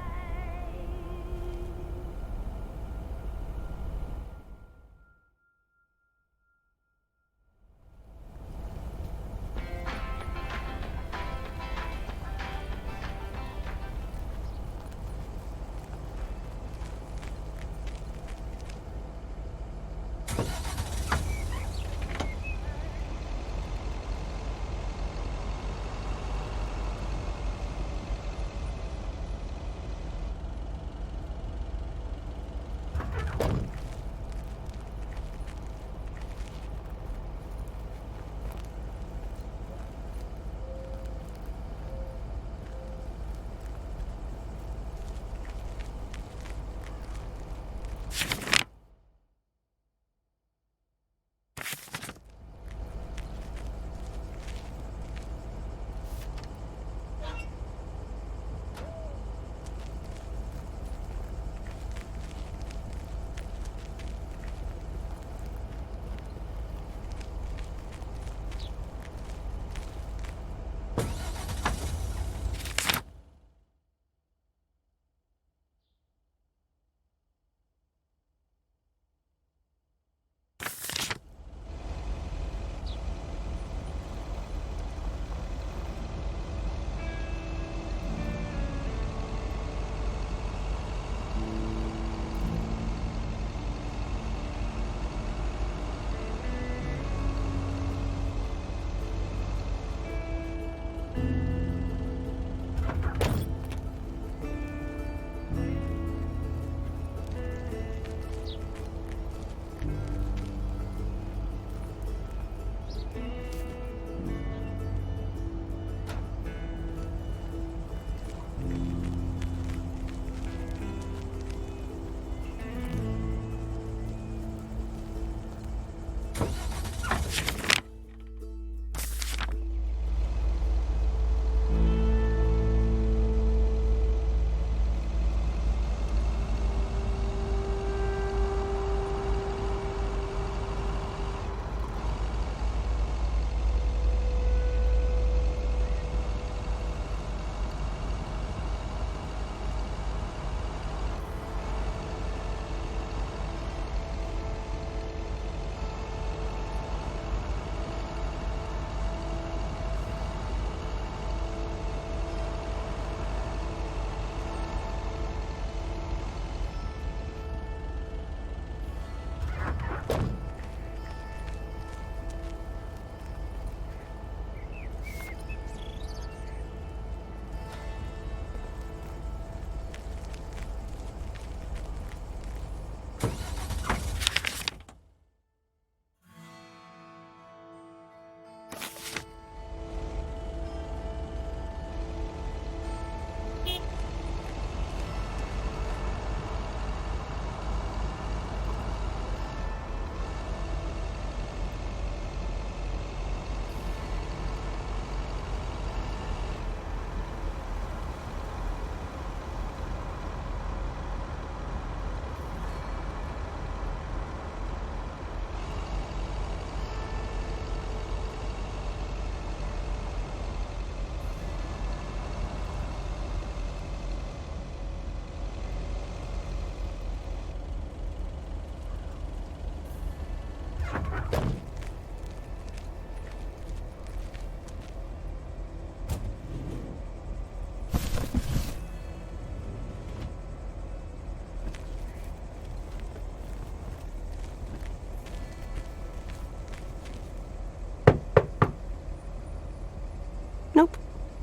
Nope.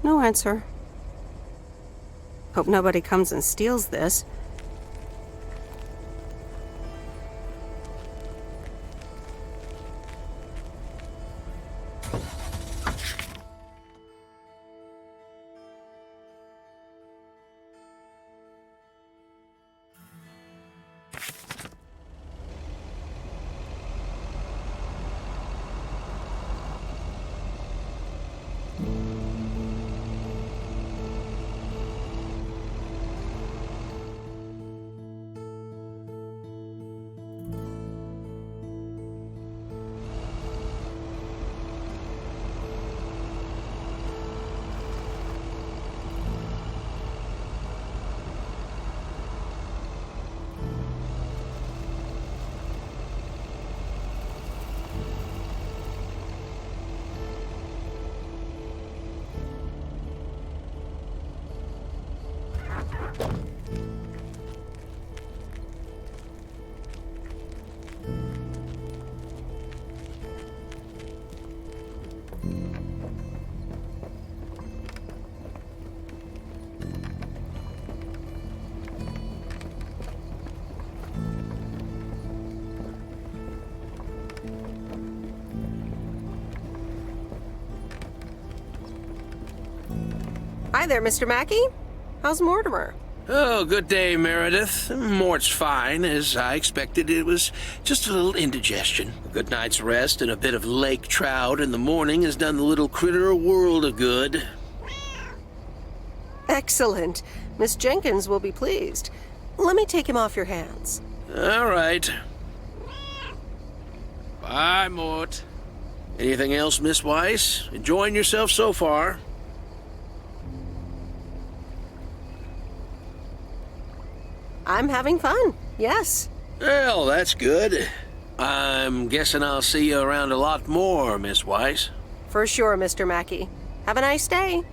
No answer. Hope nobody comes and steals this. Hi there, Mr. Mackey. How's Mortimer? Oh, good day, Meredith. Mort's fine. As I expected, it was just a little indigestion. A good night's rest and a bit of lake trout in the morning has done the little critter a world of good. Excellent. Miss Jenkins will be pleased. Let me take him off your hands. All right. Bye, Mort. Anything else, Miss Weiss? Enjoying yourself so far? I'm having fun, yes. Well, that's good. I'm guessing I'll see you around a lot more, Miss Weiss. For sure, Mr. Mackey. Have a nice day.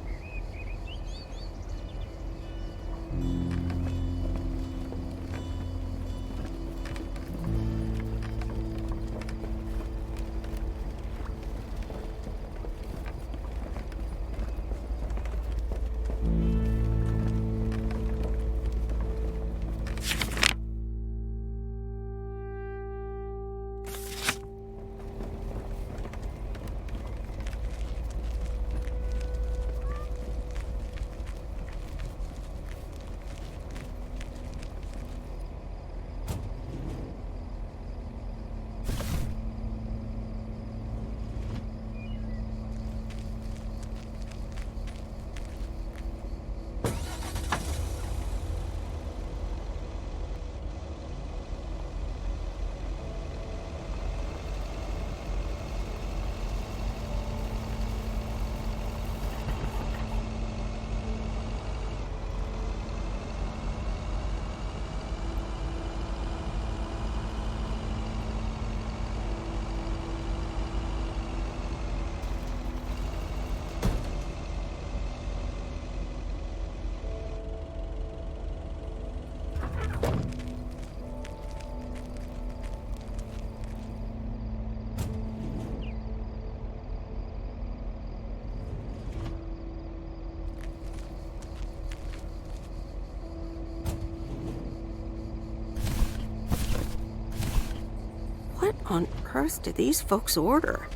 What on earth did these folks order?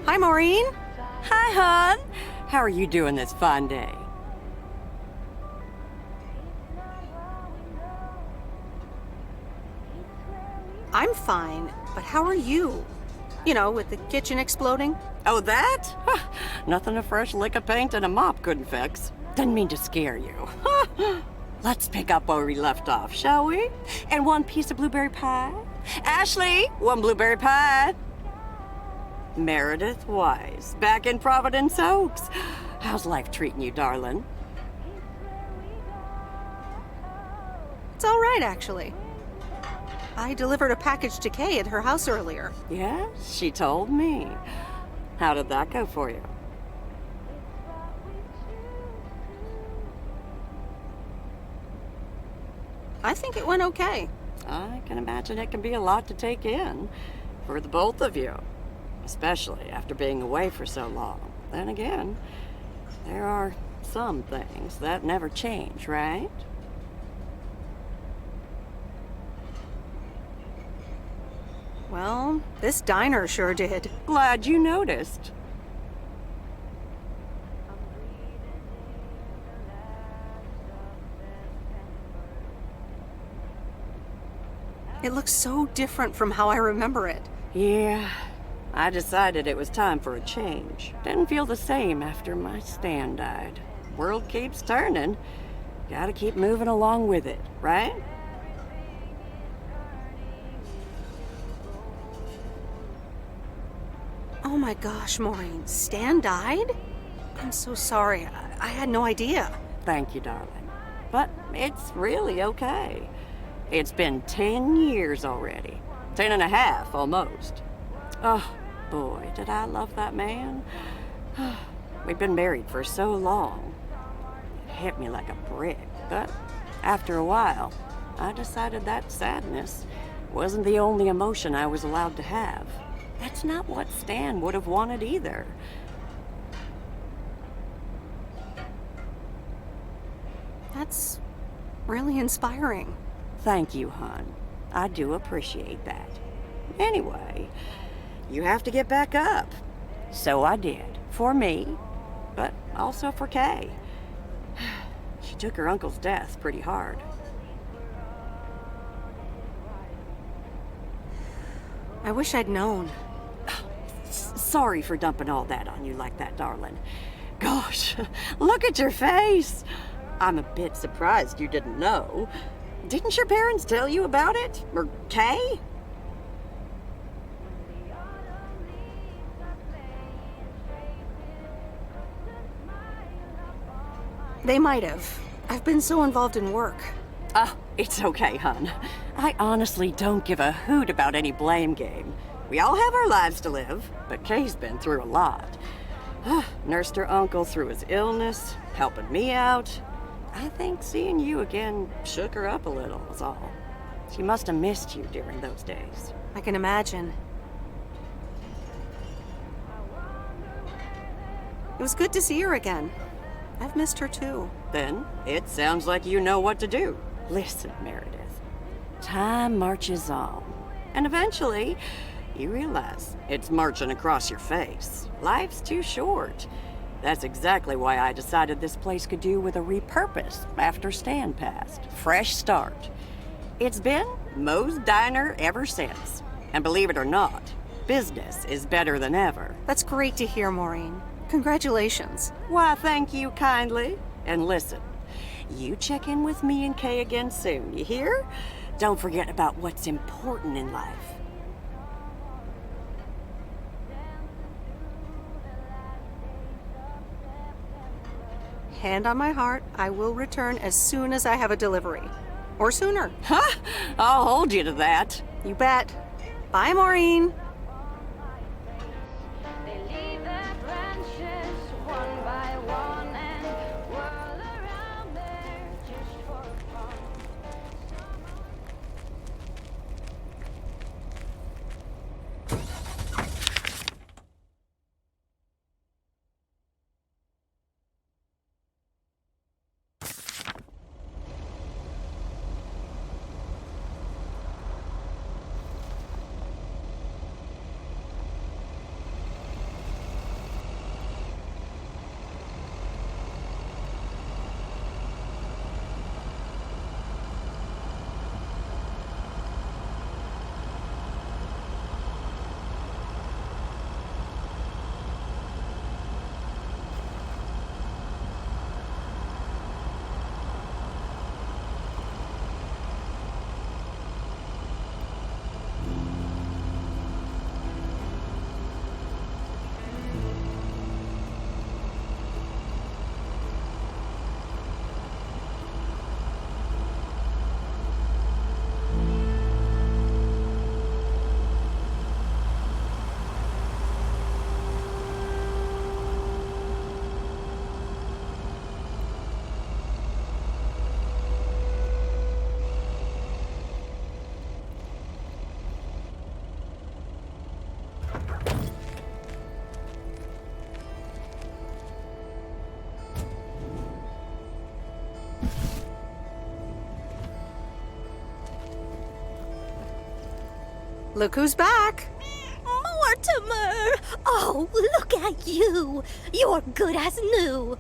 Hi, Maureen. Hi, hon. How are you doing this fine day? I'm fine, but how are you? You know, with the kitchen exploding? Oh, that? Nothing a fresh lick of paint and a mop couldn't fix. Didn't mean to scare you. Let's pick up where we left off, shall we? And one piece of blueberry pie? Ashley, one blueberry pie. Meredith Weiss, back in Providence Oaks. How's life treating you, darling? It's all right, actually. I delivered a package to Kay at her house earlier. Yes, she told me. How did that go for you? I think it went okay. I can imagine it can be a lot to take in for the both of you, especially after being away for so long. Then again, there are some things that never change, right? Well, this diner sure did. Glad you noticed. It looks so different from how I remember it. Yeah, I decided it was time for a change. Didn't feel the same after my Stan died. World keeps turning. Gotta keep moving along with it, right? Oh my gosh, Maureen, Stan died? I'm so sorry. I had no idea. Thank you, darling. But it's really okay. It's been 10 years already. 10 and a half, almost. Oh, boy, did I love that man. We've been married for so long. hit me like a brick, but after a while, I decided that sadness wasn't the only emotion I was allowed to have. That's not what Stan would have wanted either. That's really inspiring. Thank you, hon. I do appreciate that. Anyway, you have to get back up. So I did. For me, but also for Kay. She took her uncle's death pretty hard. I wish I'd known. Sorry for dumping all that on you like that, darling. Gosh, look at your face. I'm a bit surprised you didn't know. Didn't your parents tell you about it? Or Kay? They might have. I've been so involved in work. Oh, it's okay, hon. I honestly don't give a hoot about any blame game. We all have our lives to live, but Kay's been through a lot. Nursed her uncle through his illness, helping me out. I think seeing you again shook her up a little, is all. She must have missed you during those days. I can imagine. It was good to see her again. I've missed her too. Then, it sounds like you know what to do. Listen, Meredith. Time marches on. And eventually, you realize it's marching across your face. Life's too short. That's exactly why I decided this place could do with a repurpose after Stan passed. Fresh start. It's been Moe's Diner ever since. And believe it or not, business is better than ever. That's great to hear, Maureen. Congratulations. Why, thank you kindly. And listen, you check in with me and Kay again soon, you hear? Don't forget about what's important in life. Hand on my heart, I will return as soon as I have a delivery. Or sooner. Huh? I'll hold you to that. You bet. Bye, Maureen. Look who's back. Mortimer! Oh, look at you. You're good as new.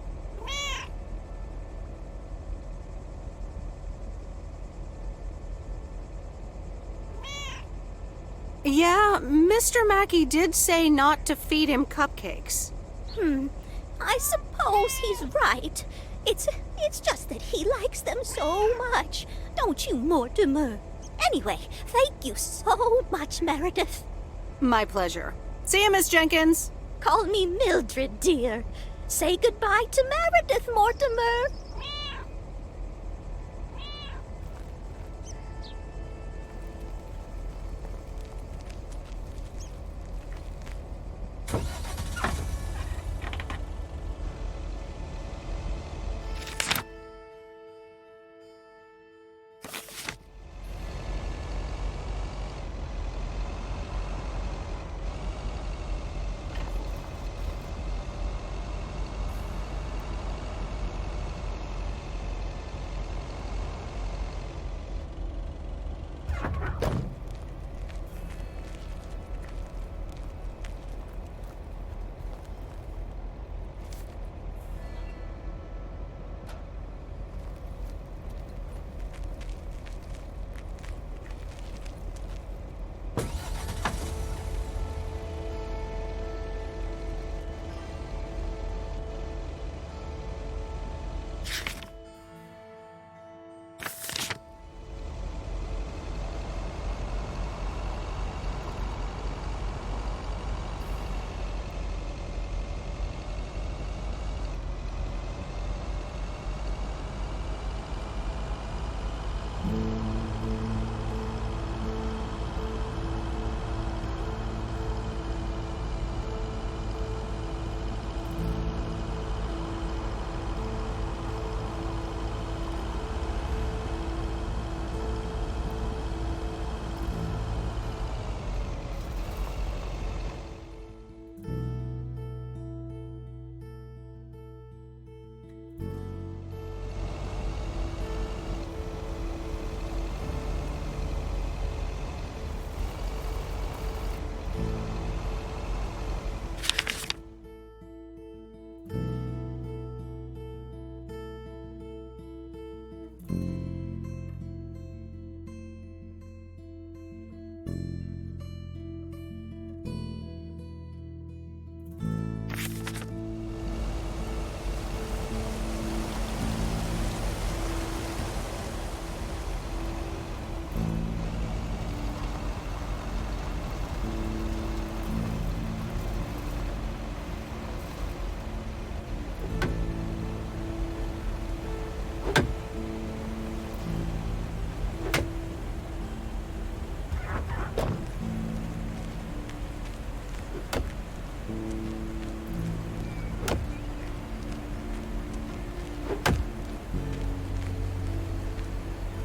Yeah, Mr. Mackey did say not to feed him cupcakes. I suppose he's right. It's just that he likes them so much. Don't you, Mortimer? Anyway, thank you so much, Meredith. My pleasure. See you, Miss Jenkins. Call me Mildred, dear. Say goodbye to Meredith, Mortimer.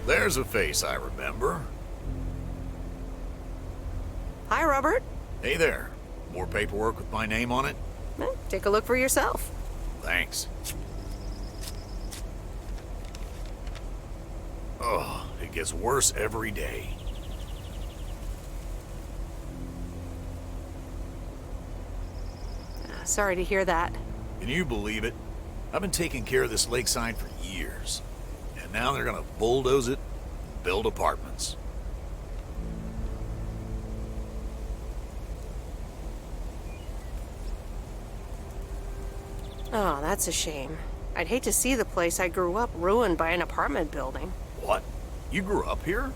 There's a face I remember. Hi, Robert. Hey there. More paperwork with my name on it? Take a look for yourself. Thanks. Oh, it gets worse every day. Sorry to hear that. Can you believe it? I've been taking care of this lakeside for years. And now they're gonna bulldoze it and build apartments. Oh, that's a shame. I'd hate to see the place I grew up ruined by an apartment building. What? You grew up here?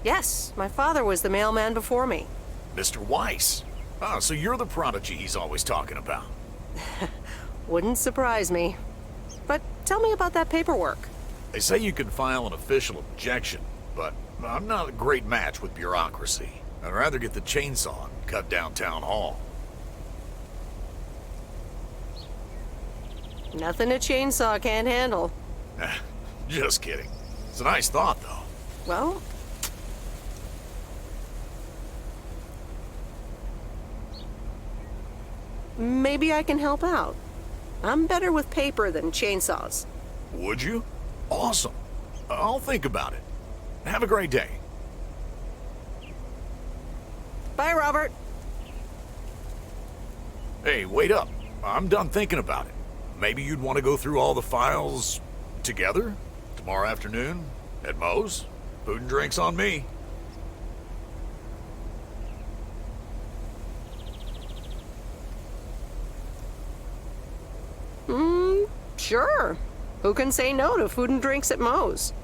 Yes, my father was the mailman before me. Mr. Weiss. Ah, so you're the prodigy he's always talking about. Wouldn't surprise me. But tell me about that paperwork. They say you can file an official objection, but I'm not a great match with bureaucracy. I'd rather get the chainsaw and cut down town hall. Nothing a chainsaw can't handle. Just kidding. It's a nice thought, though. Well, maybe I can help out. I'm better with paper than chainsaws. Would you? Awesome. I'll think about it. Have a great day. Bye, Robert. Hey, wait up. I'm done thinking about it. Maybe you'd want to go through all the files together? Tomorrow afternoon? At Moe's? Food and drinks on me. Sure. Who can say no to food and drinks at Moe's?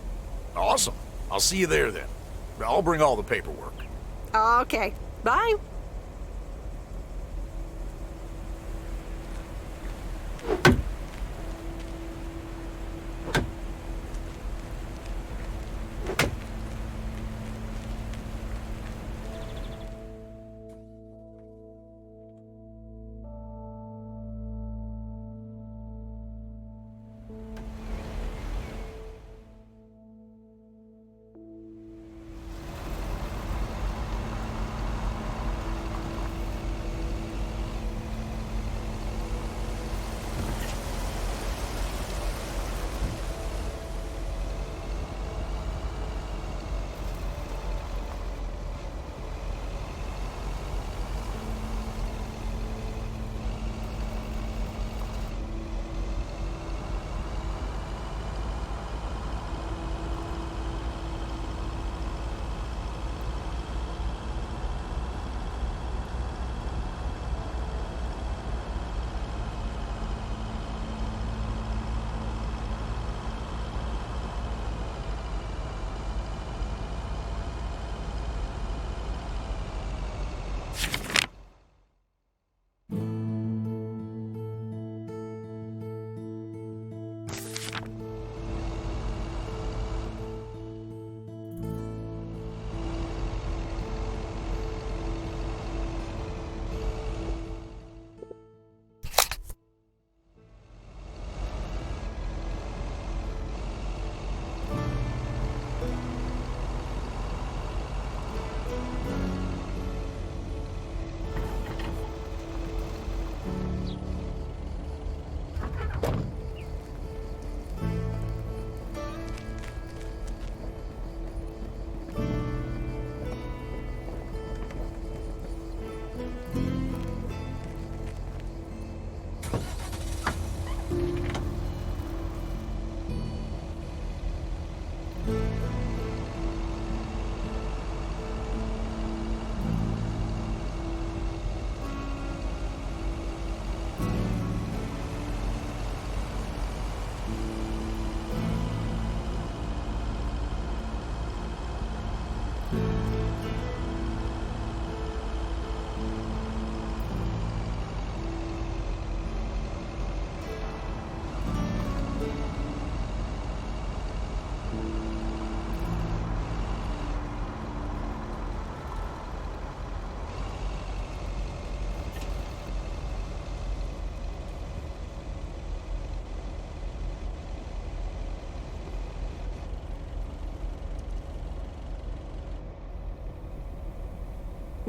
Awesome. I'll see you there then. I'll bring all the paperwork. Okay. Bye.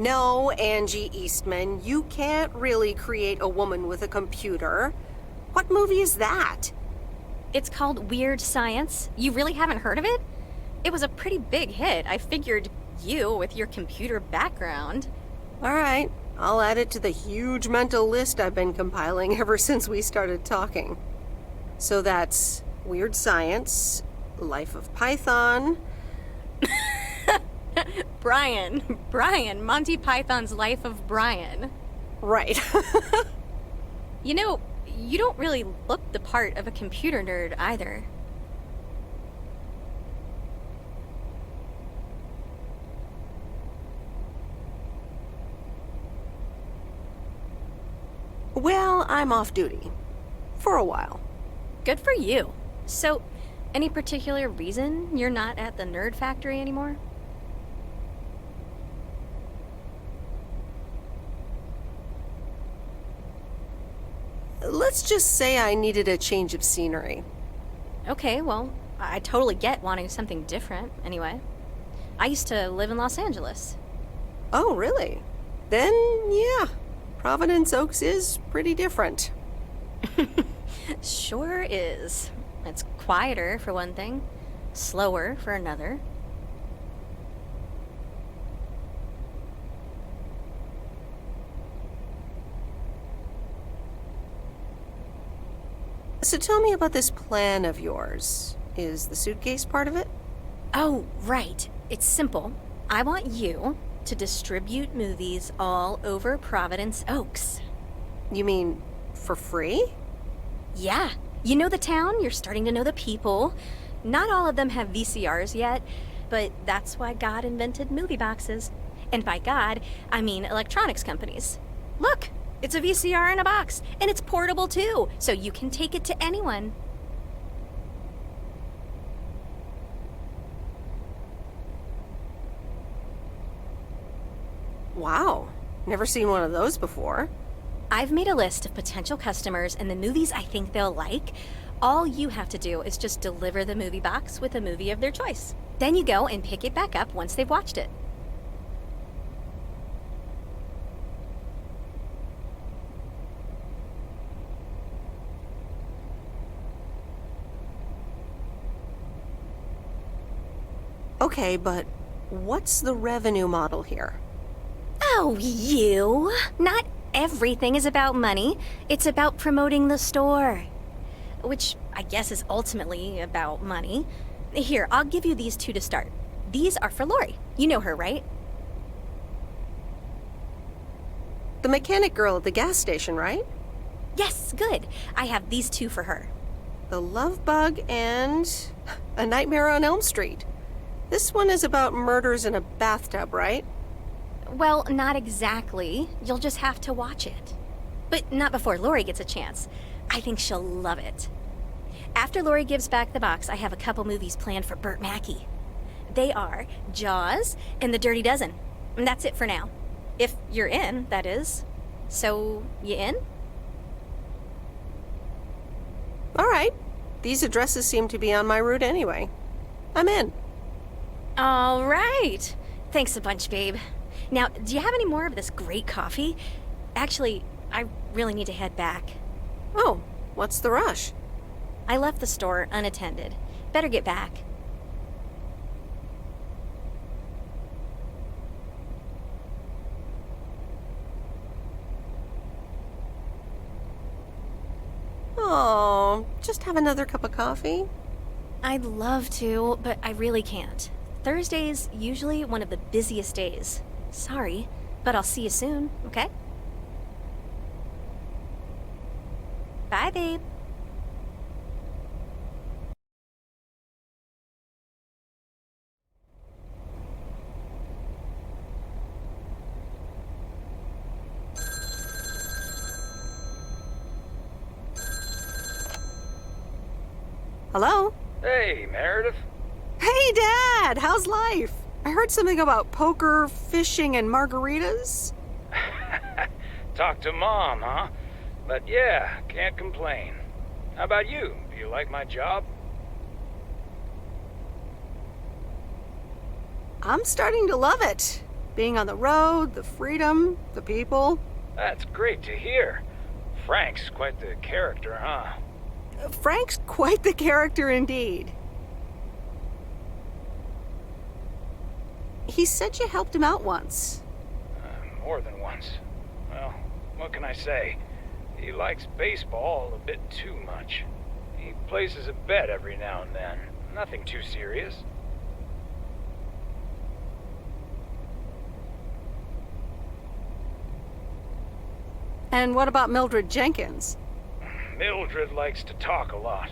No, Angie Eastman, you can't really create a woman with a computer. What movie is that? It's called Weird Science. You really haven't heard of it? It was a pretty big hit. I figured you, with your computer background. All right, I'll add it to the huge mental list I've been compiling ever since we started talking. So that's Weird Science, Life of Python. Brian, Monty Python's Life of Brian. Right. You know, you don't really look the part of a computer nerd either. Well, I'm off duty. For a while. Good for you. So, any particular reason you're not at the Nerd Factory anymore? Let's just say I needed a change of scenery. Okay, well, I totally get wanting something different, anyway. I used to live in Los Angeles. Oh, really? Then, yeah. Providence Oaks is pretty different. Sure is. It's quieter, for one thing. Slower, for another. So tell me about this plan of yours. Is the suitcase part of it? Oh, right. It's simple. I want you to distribute movies all over Providence Oaks. You mean for free? Yeah. You know the town, you're starting to know the people. Not all of them have VCRs yet, but that's why God invented movie boxes. And by God, I mean electronics companies. Look, it's a VCR in a box, and it's portable too, so you can take it to anyone. Wow, never seen one of those before. I've made a list of potential customers and the movies I think they'll like. All you have to do is just deliver the movie box with a movie of their choice. Then you go and pick it back up once they've watched it. Okay, but what's the revenue model here? Oh, you! Not everything is about money. It's about promoting the store. Which I guess is ultimately about money. Here, I'll give you these two to start. These are for Lori. You know her, right? The mechanic girl at the gas station, right? Yes, good. I have these two for her. The Love Bug and A Nightmare on Elm Street. This one is about murders in a bathtub, right? Well, not exactly. You'll just have to watch it. But not before Lori gets a chance. I think she'll love it. After Lori gives back the box, I have a couple movies planned for Burt Mackey. They are Jaws and The Dirty Dozen. And that's it for now. If you're in, that is. So, you in? All right. These addresses seem to be on my route anyway. I'm in. All right. Thanks a bunch, babe. Now, do you have any more of this great coffee? Actually, I really need to head back. Oh, what's the rush? I left the store unattended. Better get back. Oh, just have another cup of coffee? I'd love to, but I really can't. Thursday's usually one of the busiest days. Sorry, but I'll see you soon, okay? Bye, babe. Hello? Hey, Meredith. Hey, Dad! How's life? I heard something about poker, fishing, and margaritas. Talk to Mom, huh? But yeah, can't complain. How about you? Do you like my job? I'm starting to love it. Being on the road, the freedom, the people. That's great to hear. Frank's quite the character, huh? Frank's quite the character indeed. He said you helped him out once. More than once. Well, what can I say? He likes baseball a bit too much. He places a bet every now and then. Nothing too serious. And what about Mildred Jenkins? Mildred likes to talk a lot.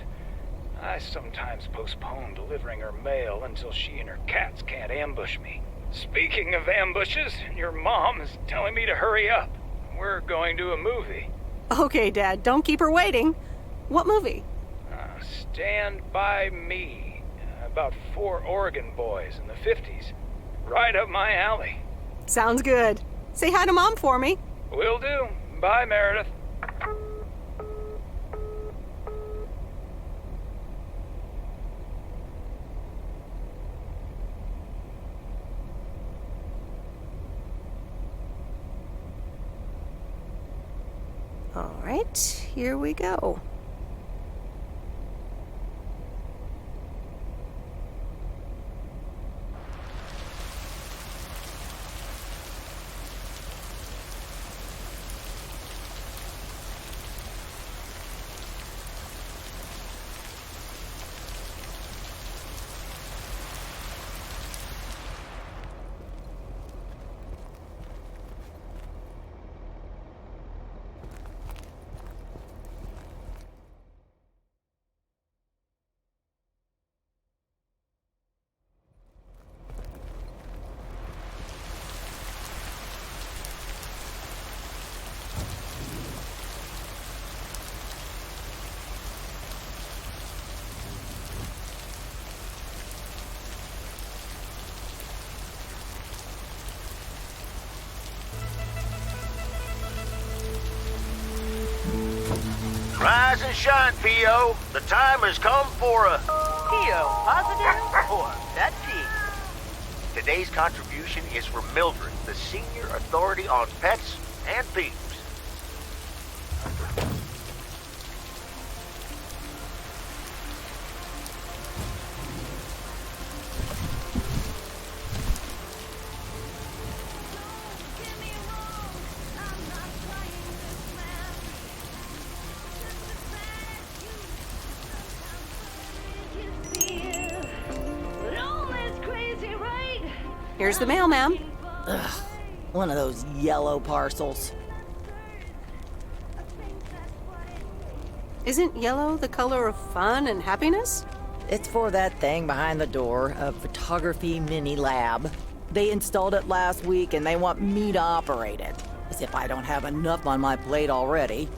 I sometimes postpone delivering her mail until she and her cats can't ambush me. Speaking of ambushes, your mom is telling me to hurry up. We're going to a movie. Okay, Dad, don't keep her waiting. What movie? Stand By Me. About 4 Oregon boys in the 50s. Right up my alley. Sounds good. Say hi to Mom for me. Will do. Bye, Meredith. All right, here we go. Rise and shine, P.O. The time has come for a... P.O. positive or pet peeve? Today's contribution is for Mildred, the senior authority on pets and peeves. Here's the mail, ma'am. Ugh, one of those yellow parcels. Isn't yellow the color of fun and happiness? It's for that thing behind the door, a photography mini lab. They installed it last week and they want me to operate it. As if I don't have enough on my plate already.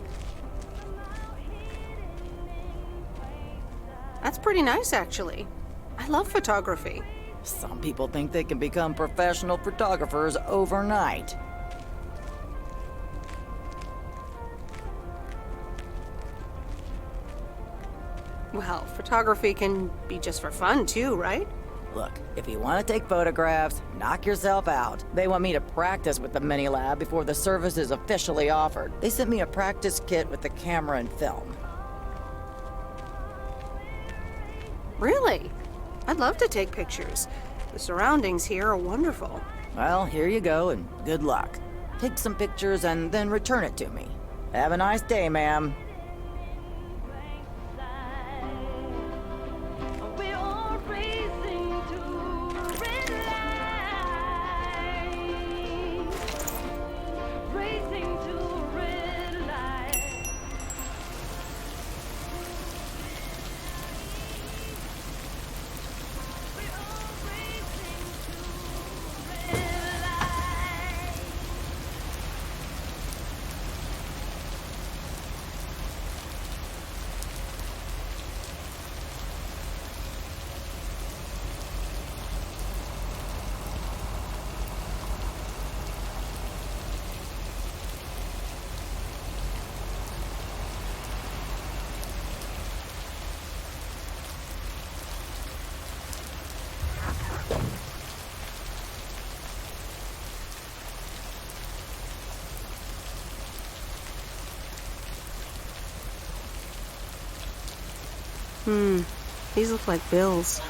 That's pretty nice, actually. I love photography. Some people think they can become professional photographers overnight. Well, photography can be just for fun, too, right? Look, if you want to take photographs, knock yourself out. They want me to practice with the mini lab before the service is officially offered. They sent me a practice kit with the camera and film. Really? I'd love to take pictures. The surroundings here are wonderful. Well, here you go, and good luck. Take some pictures and then return it to me. Have a nice day, ma'am. These look like bills.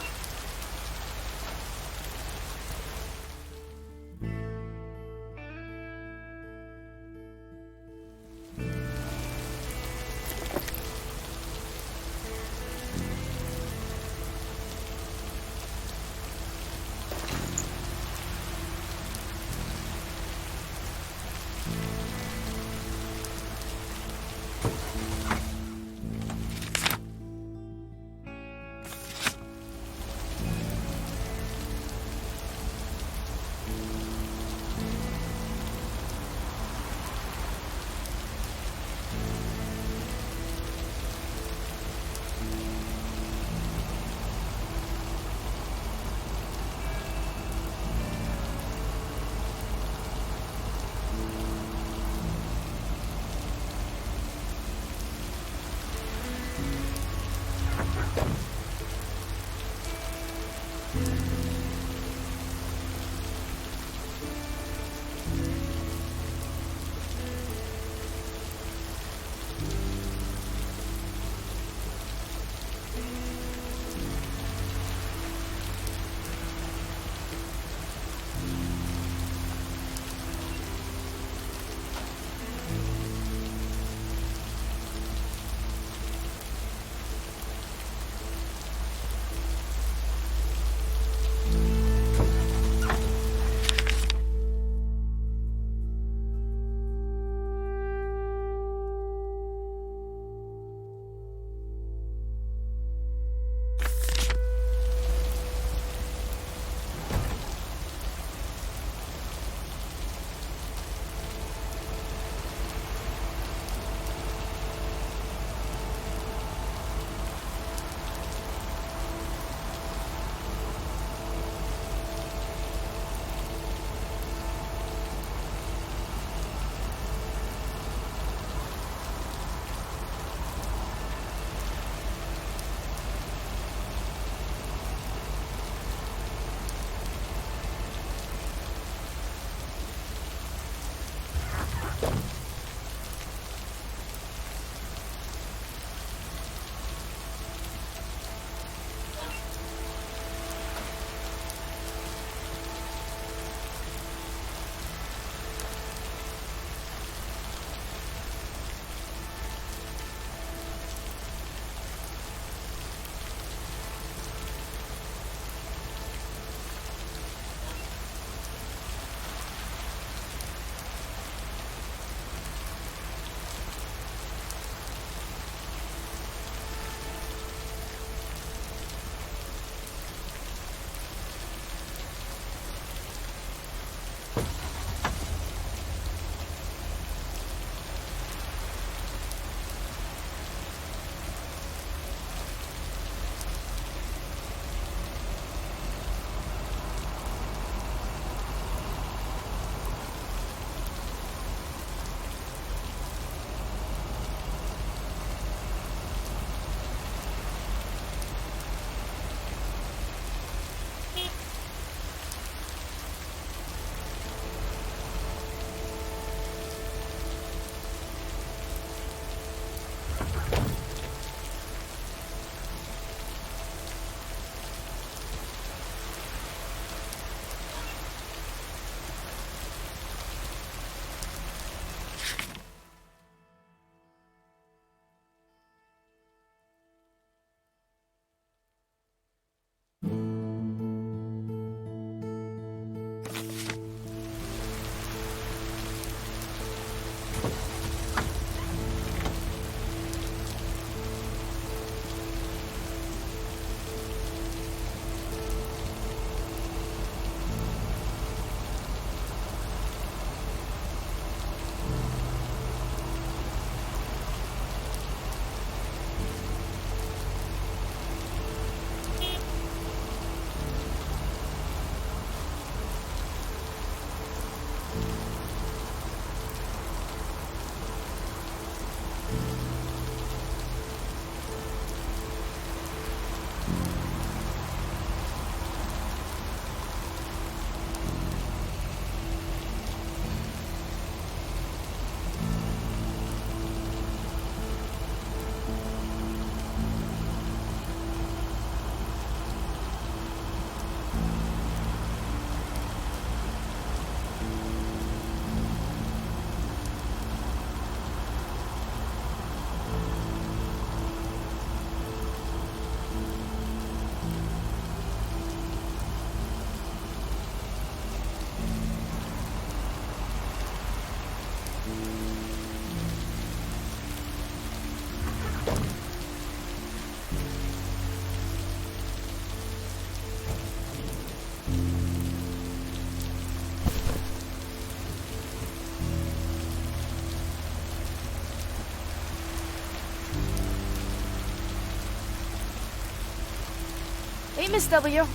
Hey, Miss W.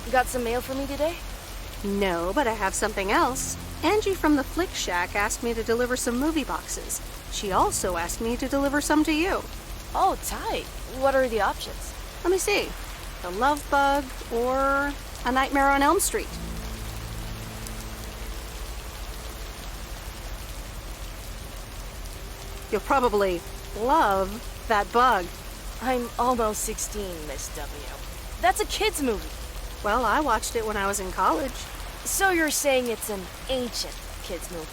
You got some mail for me today? No, but I have something else. Angie from the Flick Shack asked me to deliver some movie boxes. She also asked me to deliver some to you. Oh, tight. What are the options? Let me see. The Love Bug or A Nightmare on Elm Street. You'll probably love that bug. I'm almost 16, Miss W. That's a kid's movie. Well, I watched it when I was in college. So you're saying it's an ancient kid's movie?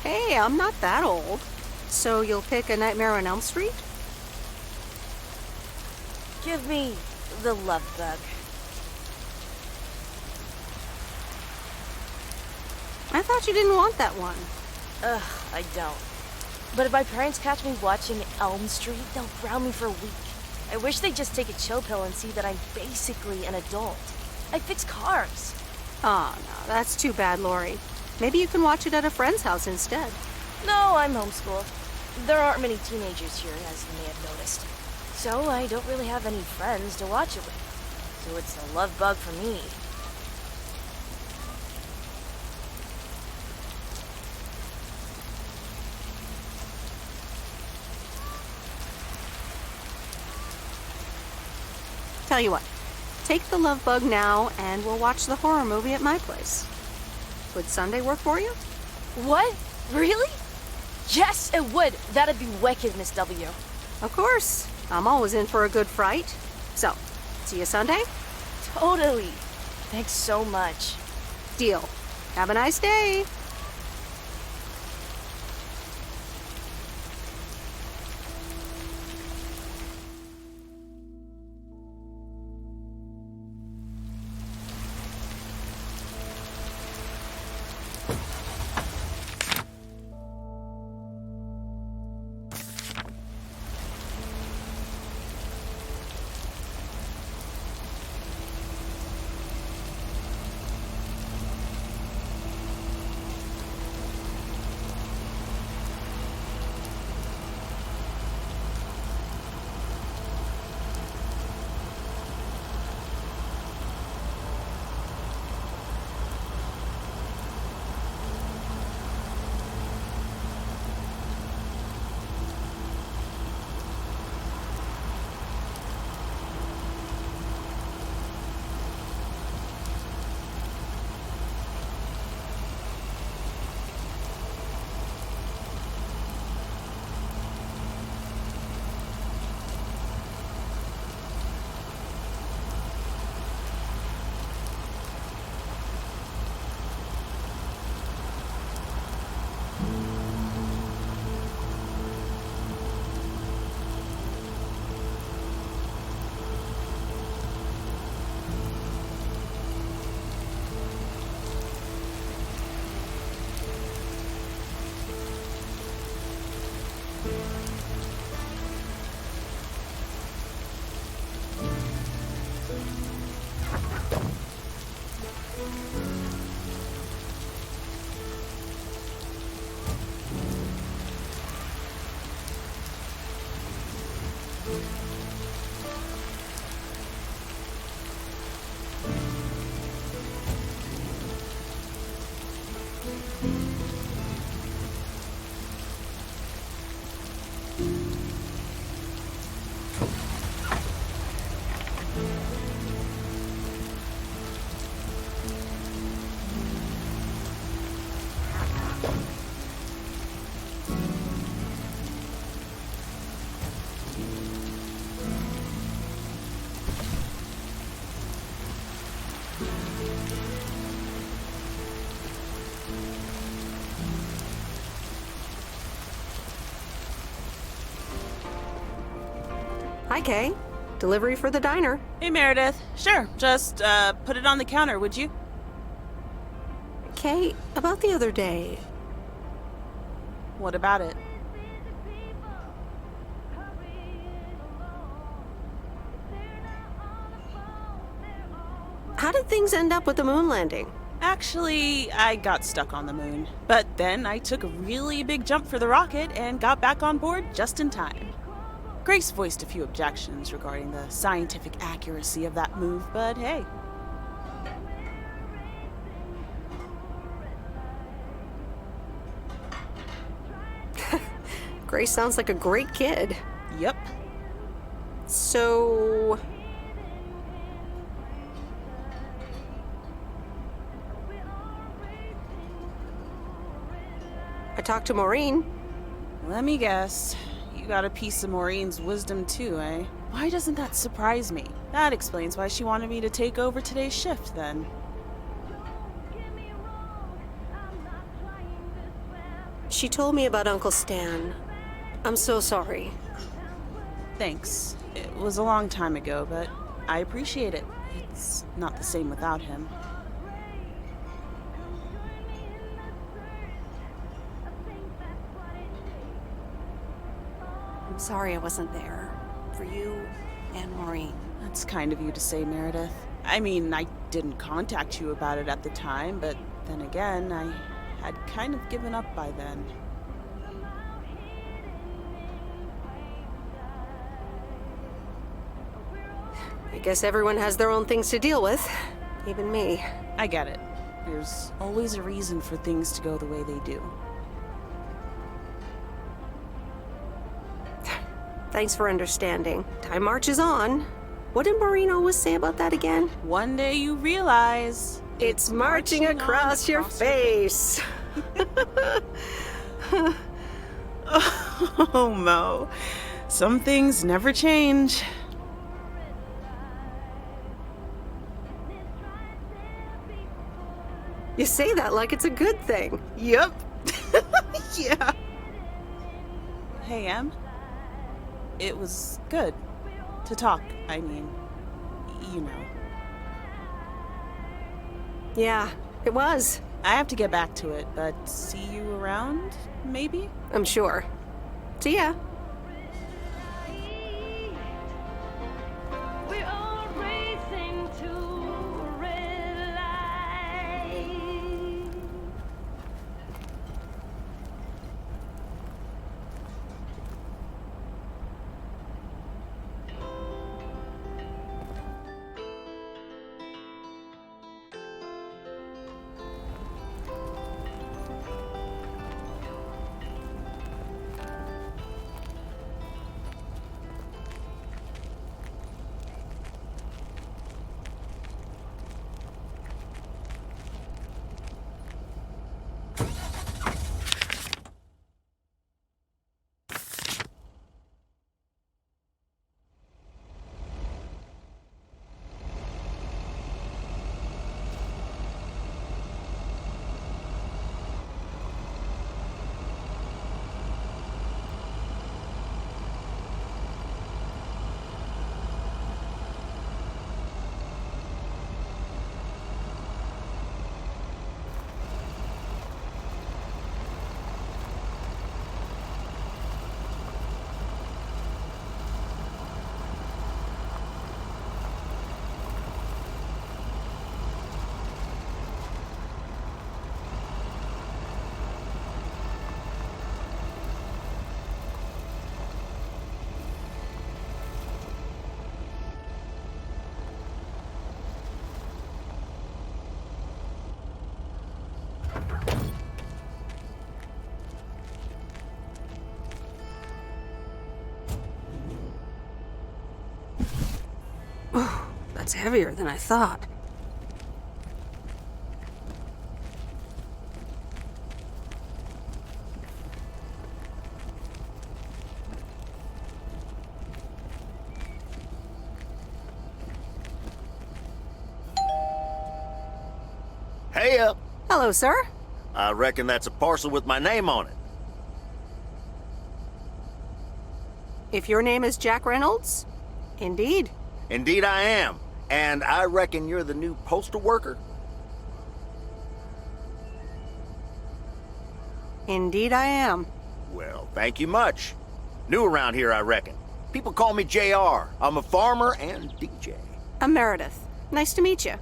Hey, I'm not that old. So you'll pick A Nightmare on Elm Street? Give me the Love Bug. I thought you didn't want that one. Ugh, I don't. But if my parents catch me watching Elm Street, they'll ground me for a week. I wish they'd just take a chill pill and see that I'm basically an adult. I fix cars. Oh, no, that's too bad, Lori. Maybe you can watch it at a friend's house instead. No, I'm homeschooled. There aren't many teenagers here, as you may have noticed. So I don't really have any friends to watch it with. So it's a love bug for me. Tell you what, take the Love Bug now and we'll watch the horror movie at my place. Would Sunday work for you? What? Really? Yes, it would. That'd be wicked, Miss W. Of course. I'm always in for a good fright. So, see you Sunday? Totally. Thanks so much. Deal. Have a nice day. Hi, Kay. Delivery for the diner. Hey, Meredith. Sure, just put it on the counter, would you? Kay, about the other day. What about it? How did things end up with the moon landing? Actually, I got stuck on the moon. But then I took a really big jump for the rocket and got back on board just in time. Grace voiced a few objections regarding the scientific accuracy of that move, but hey. Grace sounds like a great kid. Yep. So... I talked to Maureen. Let me guess. You got a piece of Maureen's wisdom too, eh? Why doesn't that surprise me? That explains why she wanted me to take over today's shift, then. She told me about Uncle Stan. I'm so sorry. Thanks. It was a long time ago, but I appreciate it. It's not the same without him. I'm sorry I wasn't there. For you and Maureen. That's kind of you to say, Meredith. I mean, I didn't contact you about it at the time, but then again, I had kind of given up by then. I guess everyone has their own things to deal with. Even me. I get it. There's always a reason for things to go the way they do. Thanks for understanding. Time marches on. What did Maureen always say about that again? One day you realize... It's marching across your face. Oh, Mo. Some things never change. You say that like it's a good thing. Yep. Yeah. Hey, Em. It was good to talk. I mean, you know. Yeah, it was. I have to get back to it, but see you around, maybe? I'm sure. See ya. Oh, that's heavier than I thought. Hey, Hello, sir. I reckon that's a parcel with my name on it. If your name is Jack Reynolds, indeed. Indeed I am. And I reckon you're the new postal worker? Indeed I am. Well, thank you much. New around here, I reckon. People call me JR. I'm a farmer and DJ. I'm Meredith. Nice to meet you.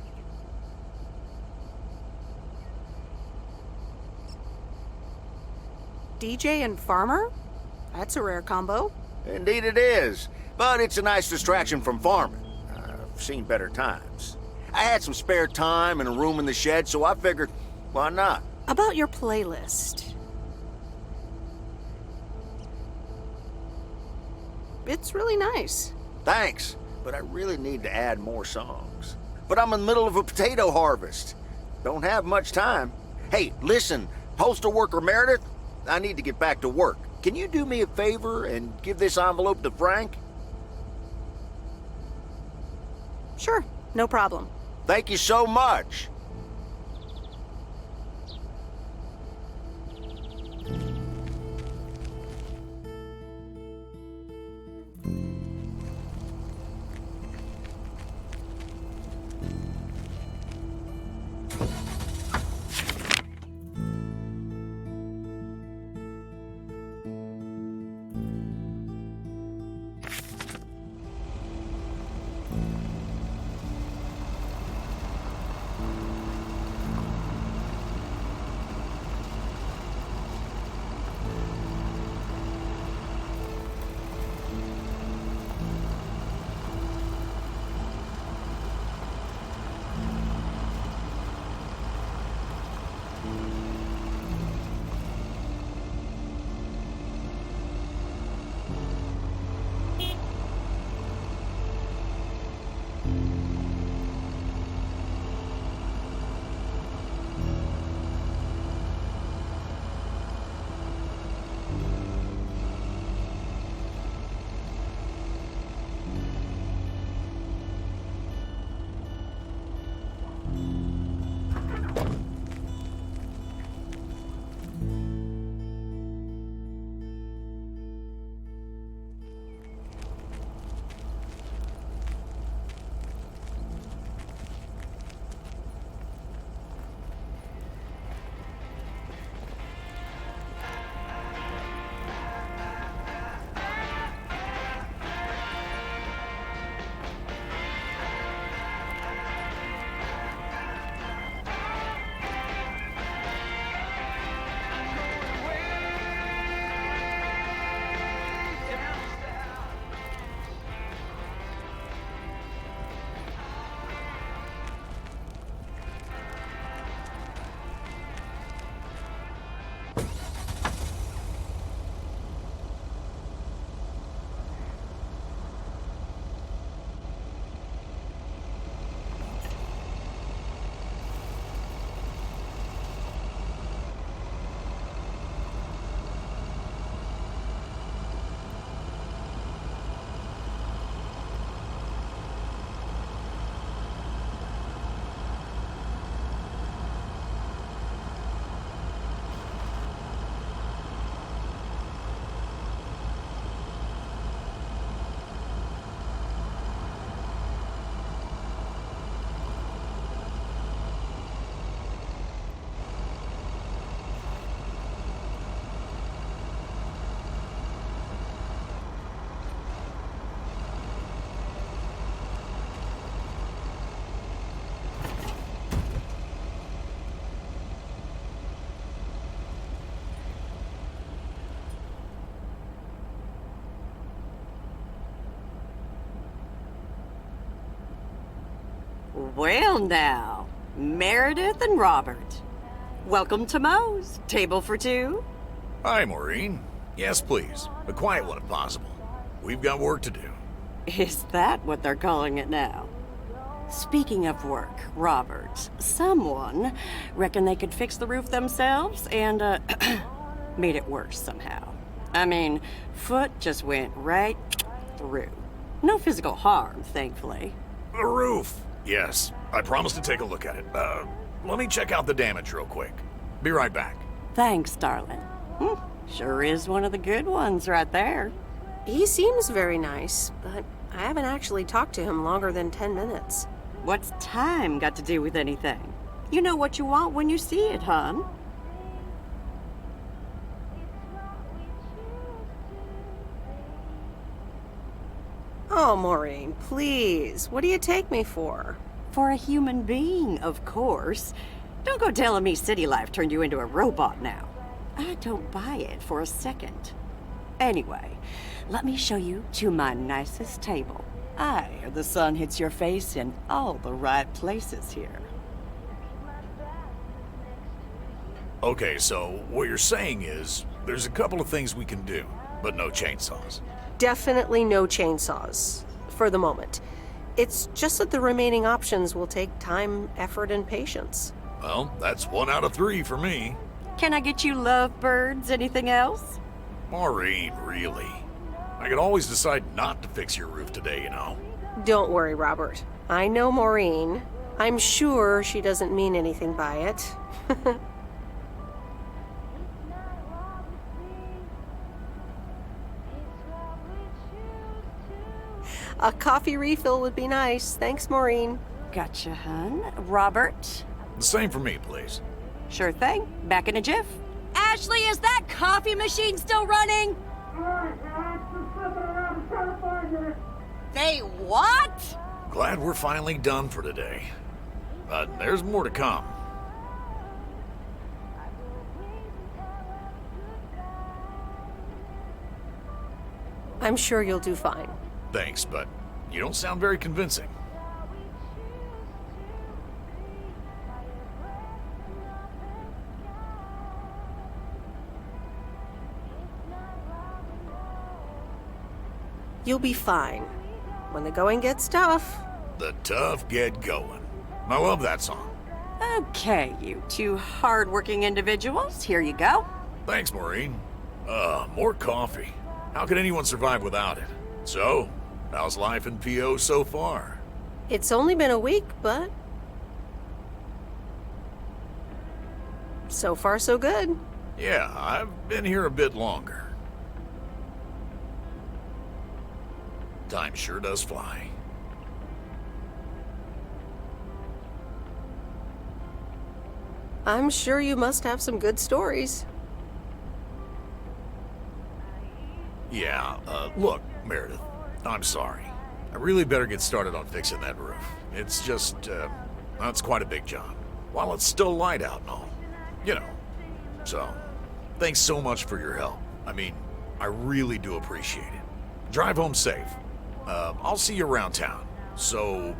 DJ and farmer? That's a rare combo. Indeed it is. But it's a nice distraction from farming. I've seen better times. I had some spare time and a room in the shed, so I figured, why not? About your playlist. It's really nice. Thanks, but I really need to add more songs. But I'm in the middle of a potato harvest. Don't have much time. Hey, listen, postal worker Meredith, I need to get back to work. Can you do me a favor and give this envelope to Frank? Sure, no problem. Thank you so much. Well now, Meredith and Robert. Welcome to Moe's. Table for two? Hi, Maureen. Yes, please. A quiet one if possible. We've got work to do. Is that what they're calling it now? Speaking of work, Robert, someone reckoned they could fix the roof themselves and, made it worse somehow. I mean, foot just went right through. No physical harm, thankfully. The roof. Yes, I promised to take a look at it. Let me check out the damage real quick. Be right back. Thanks, darling. Sure is one of the good ones right there. He seems very nice, but I haven't actually talked to him longer than 10 minutes. What's time got to do with anything? You know what you want when you see it, hon. Oh, Maureen, please. What do you take me for? For a human being, of course. Don't go telling me city life turned you into a robot now. I don't buy it for a second. Anyway, let me show you to my nicest table. The sun hits your face in all the right places here. Okay, so what you're saying is there's a couple of things we can do, but no chainsaws. Definitely no chainsaws, for the moment. It's just that the remaining options will take time, effort, and patience. Well, that's 1 out of 3 for me. Can I get you lovebirds? Anything else? Maureen, really? I could always decide not to fix your roof today, you know. Don't worry, Robert. I know Maureen. I'm sure she doesn't mean anything by it. A coffee refill would be nice. Thanks, Maureen. Gotcha, hun. Robert? The same for me, please. Sure thing. Back in a jiff. Ashley, is that coffee machine still running? They what? Glad we're finally done for today. But there's more to come. I'm sure you'll do fine. Thanks, but you don't sound very convincing. You'll be fine. When the going gets tough. The tough get going. I love that song. Okay, you two hard-working individuals, here you go. Thanks, Maureen. More coffee. How could anyone survive without it? So, how's life in PO so far? It's only been a week, but so far so good. Yeah, I've been here a bit longer. Time sure does fly. I'm sure you must have some good stories. Yeah, look, Meredith, I'm sorry. I really better get started on fixing that roof. It's just, that's quite a big job. While it's still light out and all. You know. So, thanks so much for your help. I mean, I really do appreciate it. Drive home safe. I'll see you around town. So,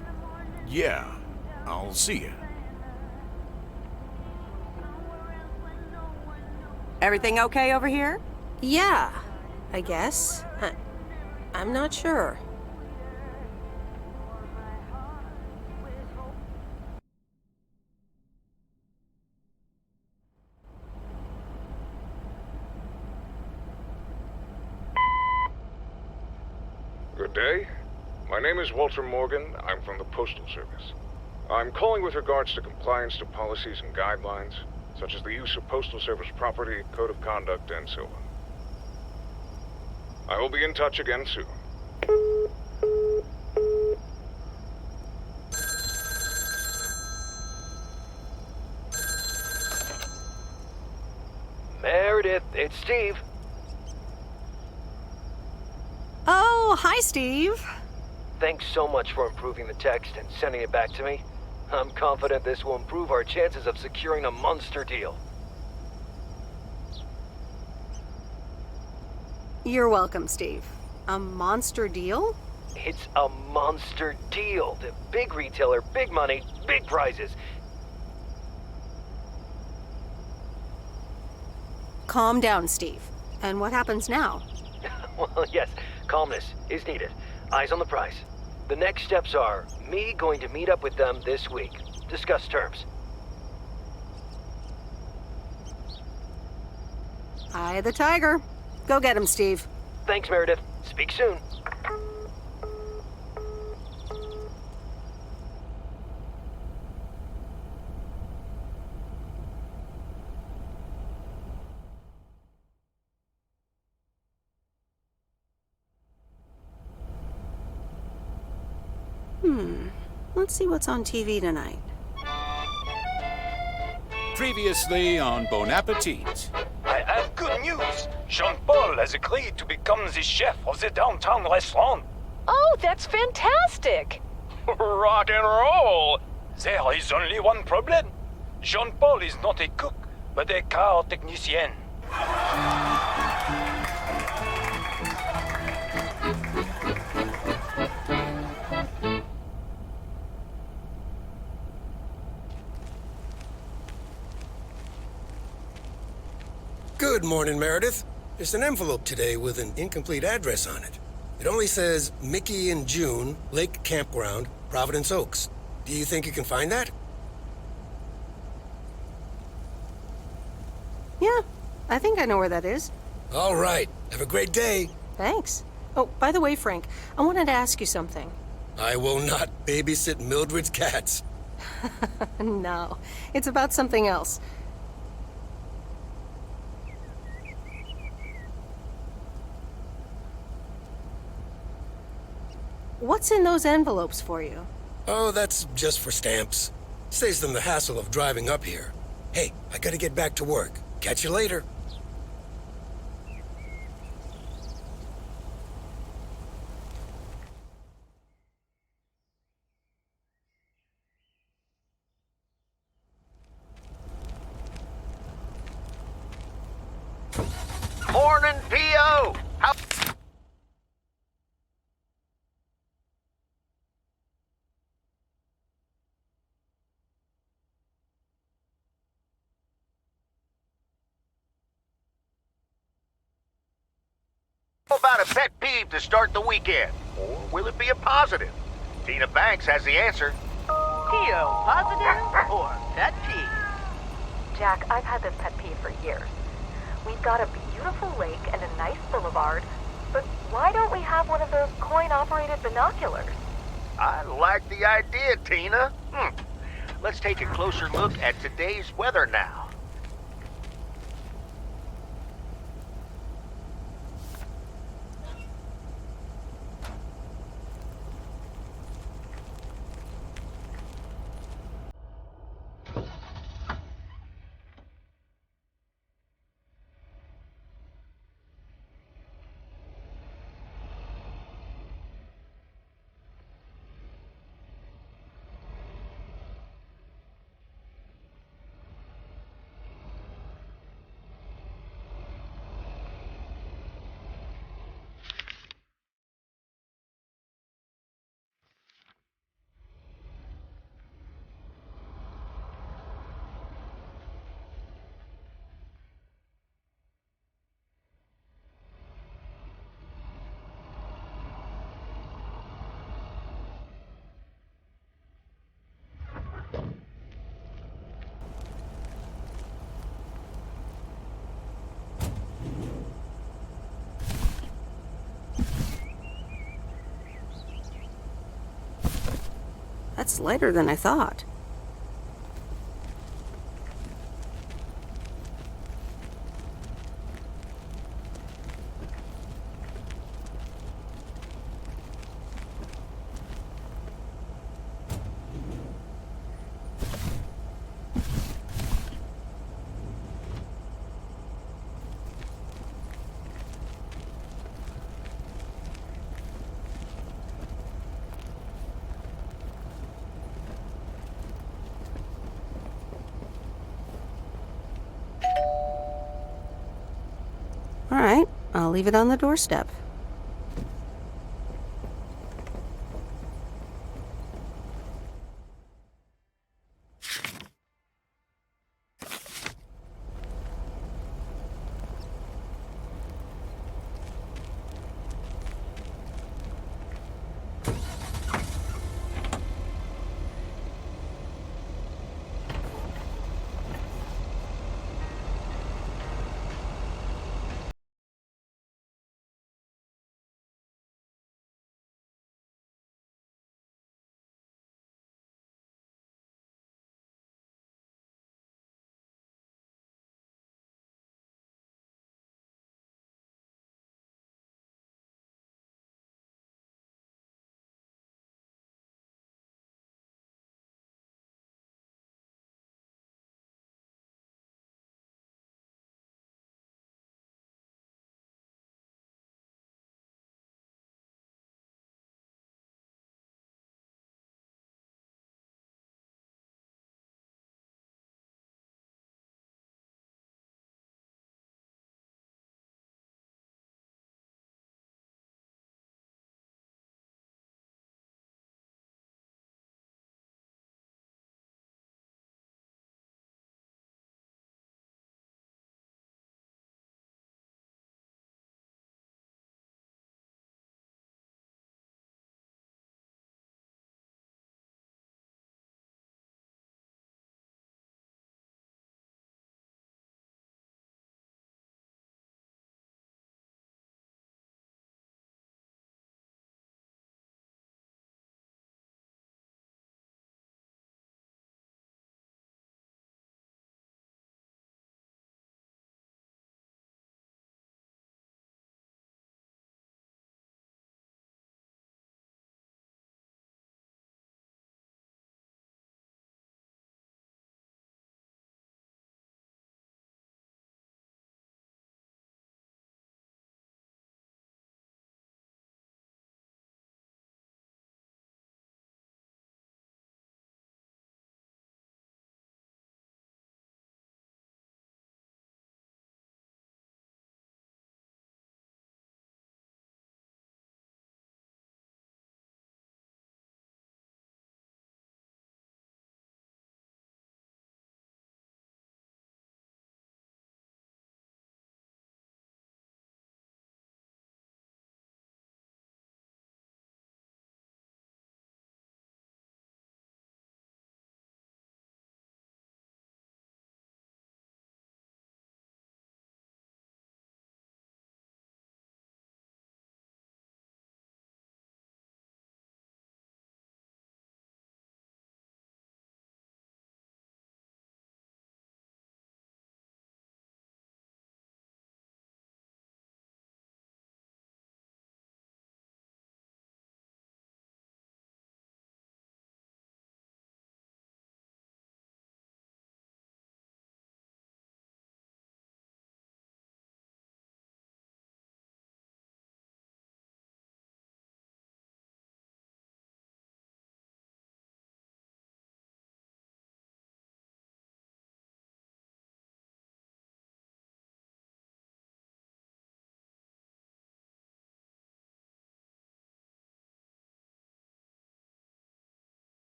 yeah, I'll see you. Everything okay over here? Yeah, I guess. I'm not sure. Good day. My name is Walter Morgan. I'm from the Postal Service. I'm calling with regards to compliance to policies and guidelines, such as the use of Postal Service property, code of conduct, and so on. I will be in touch again soon. Meredith, it's Steve. Oh, hi, Steve. Thanks so much for improving the text and sending it back to me. I'm confident this will improve our chances of securing a monster deal. You're welcome, Steve. A monster deal? It's a monster deal. The big retailer, big money, big prizes. Calm down, Steve. And what happens now? Well, yes, calmness is needed. Eyes on the prize. The next steps are me going to meet up with them this week. Discuss terms. Eye of the tiger. Go get him, Steve. Thanks, Meredith. Speak soon. Let's see what's on TV tonight. Previously on Bon Appetit. I have good news. Jean-Paul has agreed to become the chef of the downtown restaurant. Oh, that's fantastic. Rock and roll! There is only one problem. Jean-Paul is not a cook, but a car technician. Good morning, Meredith. There's an envelope today with an incomplete address on it. It only says Mickey and June, Lake Campground, Providence Oaks. Do you think you can find that? Yeah, I think I know where that is. All right. Have a great day. Thanks. Oh, by the way, Frank, I wanted to ask you something. I will not babysit Mildred's cats. No, it's about something else. What's in those envelopes for you? Oh, that's just for stamps. Saves them the hassle of driving up here. Hey, I gotta get back to work. Catch you later. Morning, P.O. How... about a pet peeve to start the weekend? Or will it be a positive? Tina Banks has the answer. P.O. positive or pet peeve? Jack, I've had this pet peeve for years. We've got a beautiful lake and a nice boulevard, but why don't we have one of those coin-operated binoculars? I like the idea, Tina. Let's take a closer look at today's weather now. That's lighter than I thought. All right, I'll leave it on the doorstep.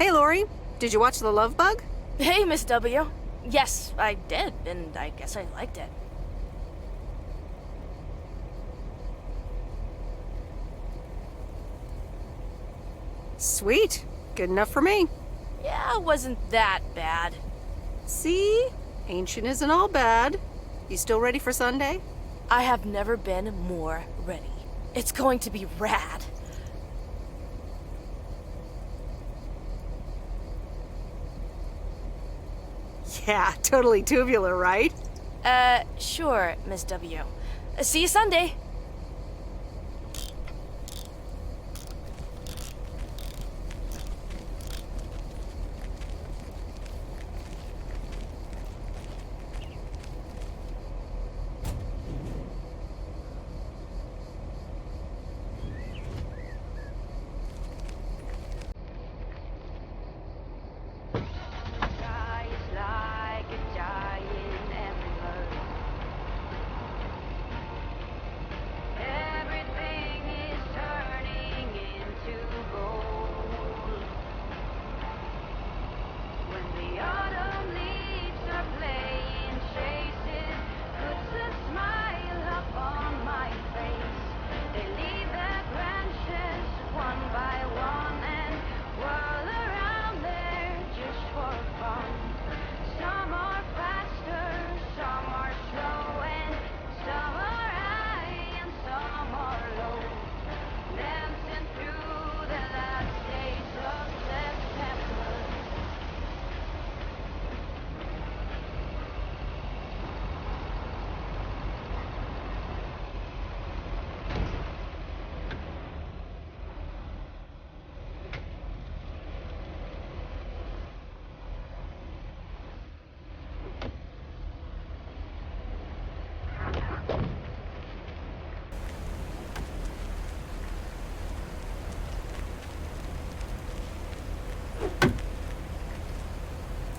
Hey, Lori. Did you watch The Love Bug? Hey, Miss W. Yes, I did, and I guess I liked it. Sweet. Good enough for me. Yeah, it wasn't that bad. See? Ancient isn't all bad. You still ready for Sunday? I have never been more ready. It's going to be rad. Yeah, totally tubular, right? Sure, Miss W. See you Sunday.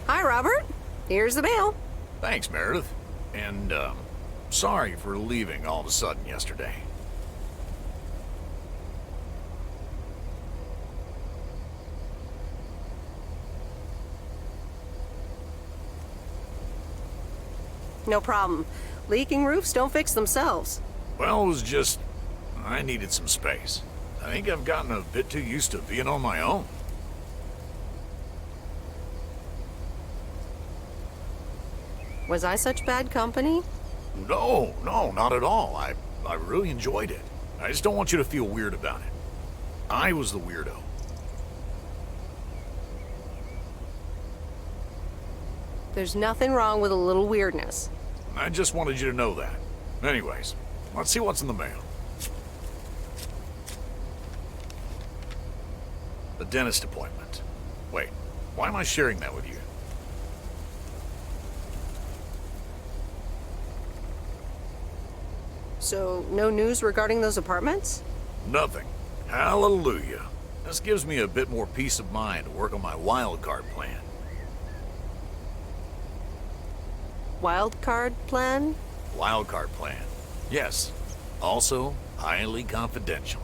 Hi, Robert. Here's the mail. Thanks, Meredith. And, sorry for leaving all of a sudden yesterday. No problem. Leaking roofs don't fix themselves. Well, it was just... I needed some space. I think I've gotten a bit too used to being on my own. Was I such bad company? No, not at all. I really enjoyed it. I just don't want you to feel weird about it. I was the weirdo. There's nothing wrong with a little weirdness. I just wanted you to know that. Anyways, let's see what's in the mail. The dentist appointment. Wait, why am I sharing that with you? So, no news regarding those apartments? Nothing. Hallelujah. This gives me a bit more peace of mind to work on my wild card plan. Wild card plan? Wild card plan. Yes. Also, highly confidential.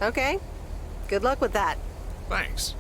Okay. Good luck with that. Thanks.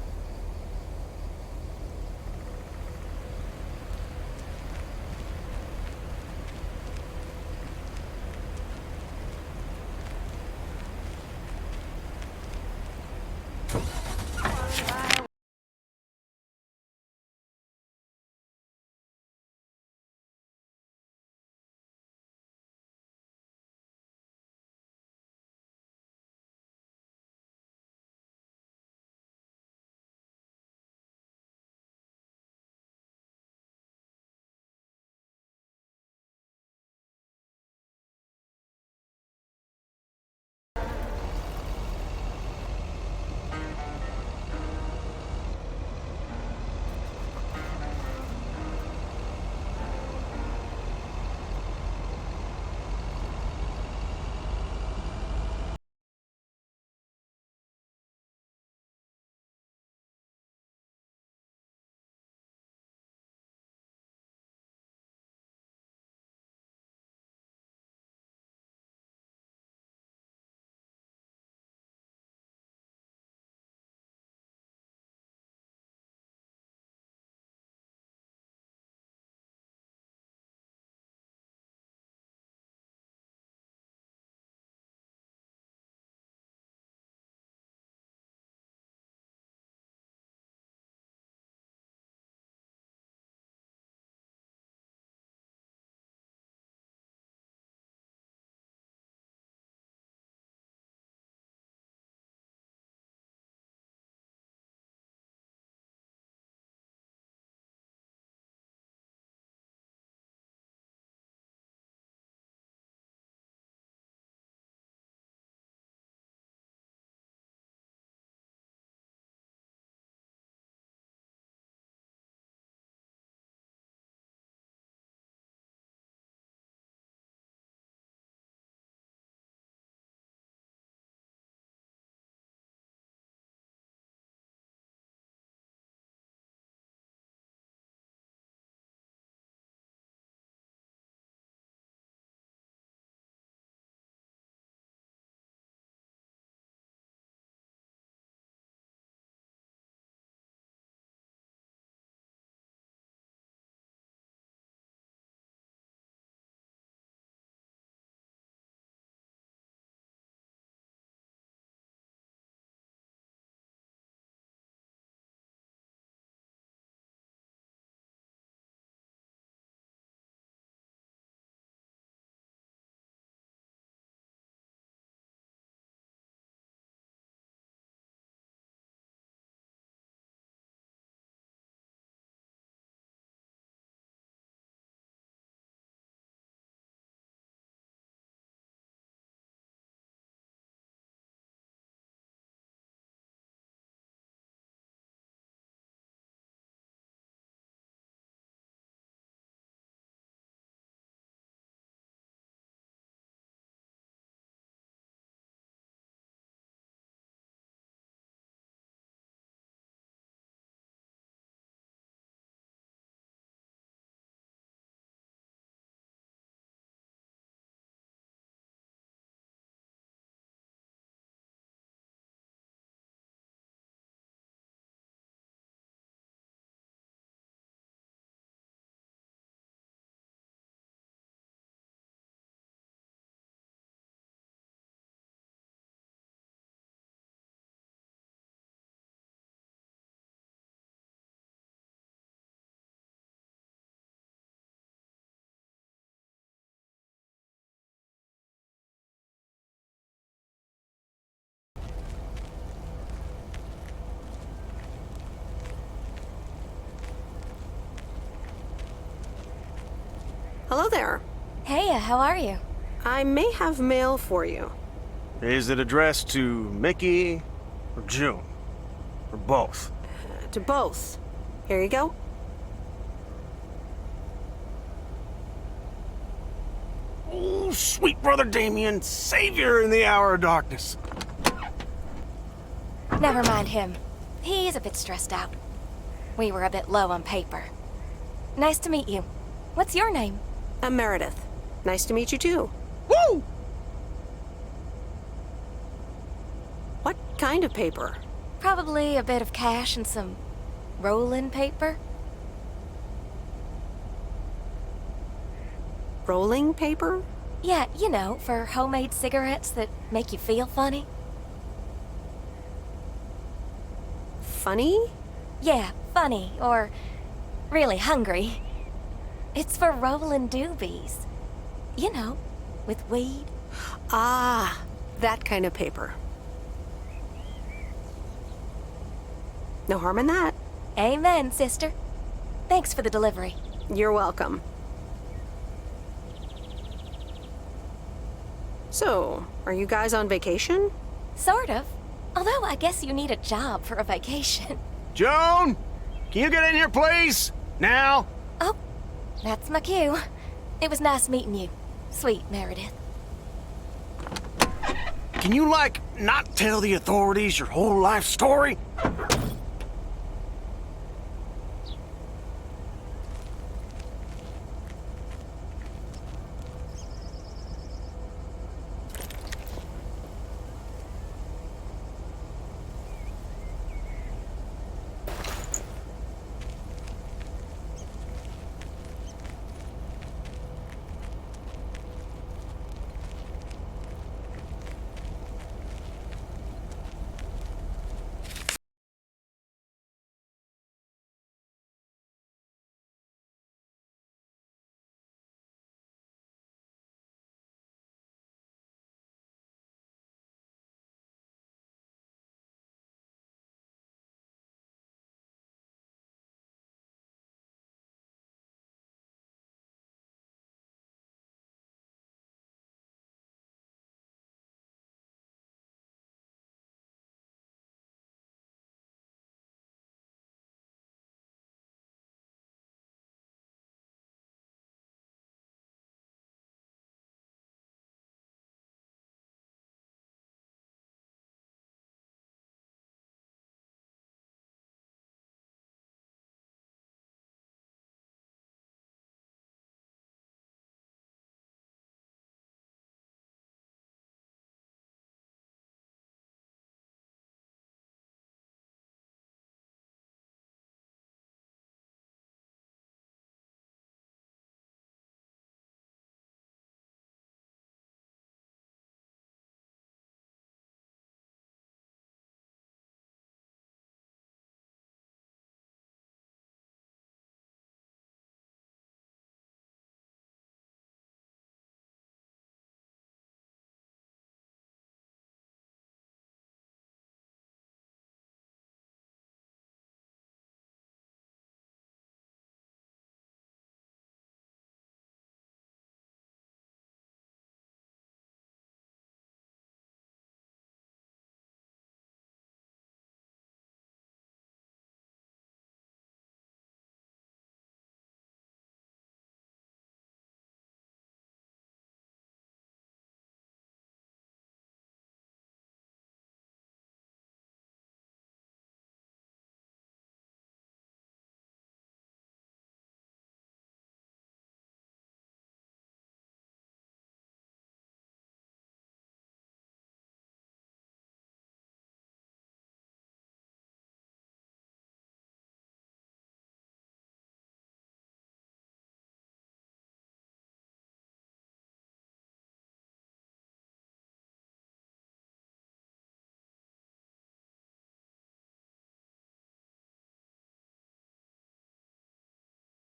Hello there. Hey, how are you? I may have mail for you. Is it addressed to Mickey or June? Or both? To both. Here you go. Oh, sweet brother Damien, savior in the hour of darkness. Never mind him. He's a bit stressed out. We were a bit low on paper. Nice to meet you. What's your name? I'm Meredith. Nice to meet you too. Woo! What kind of paper? Probably a bit of cash and some rolling paper. Rolling paper? Yeah, you know, for homemade cigarettes that make you feel funny. Funny? Yeah, funny, or really hungry. It's for rolling doobies. You know, with weed. Ah, that kind of paper. No harm in that. Amen, sister. Thanks for the delivery. You're welcome. So, are you guys on vacation? Sort of. Although I guess you need a job for a vacation. Joan! Can you get in here, please? Now? Oh, that's my cue. It was nice meeting you. Sweet Meredith. Can you, not tell the authorities your whole life story?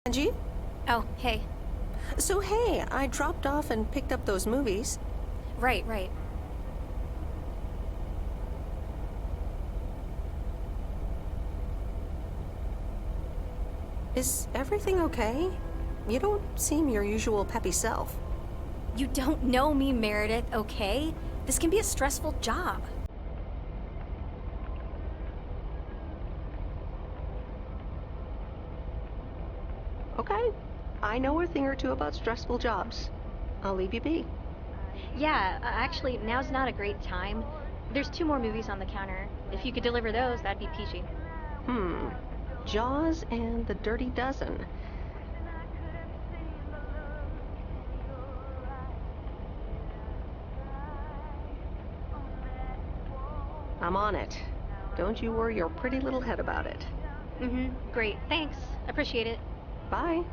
Angie? Oh, hey. So, hey, I dropped off and picked up those movies. Right. Is everything okay? You don't seem your usual peppy self. You don't know me, Meredith, okay? This can be a stressful job. Okay, I know a thing or two about stressful jobs. I'll leave you be. Yeah, actually, now's not a great time. There's 2 more movies on the counter. If you could deliver those, that'd be peachy. Jaws and The Dirty Dozen. I'm on it. Don't you worry your pretty little head about it. Great. Thanks. Appreciate it. Bye.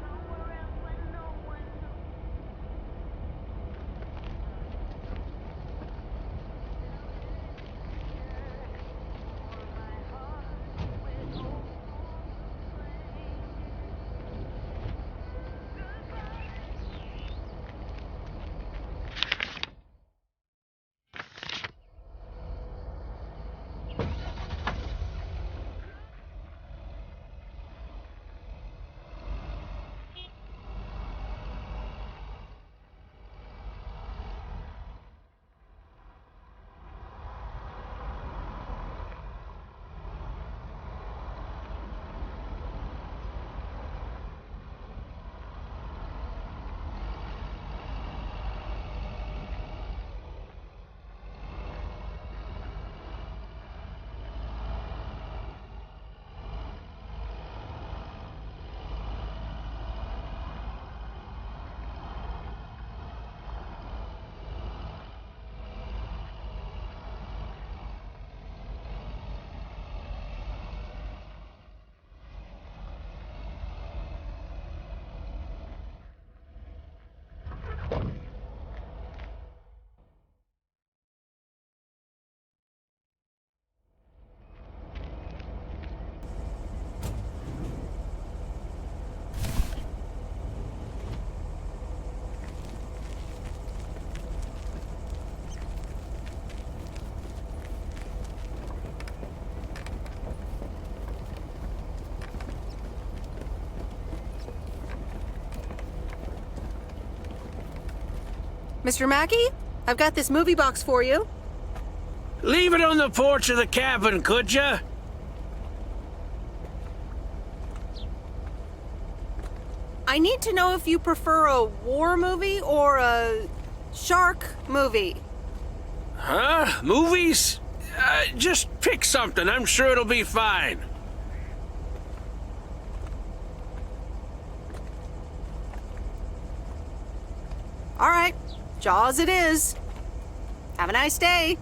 Mr. Mackey, I've got this movie box for you. Leave it on the porch of the cabin, could ya? I need to know if you prefer a war movie or a shark movie. Huh? Movies? Just pick something. I'm sure it'll be fine. All right, Jaws it is. Have a nice day.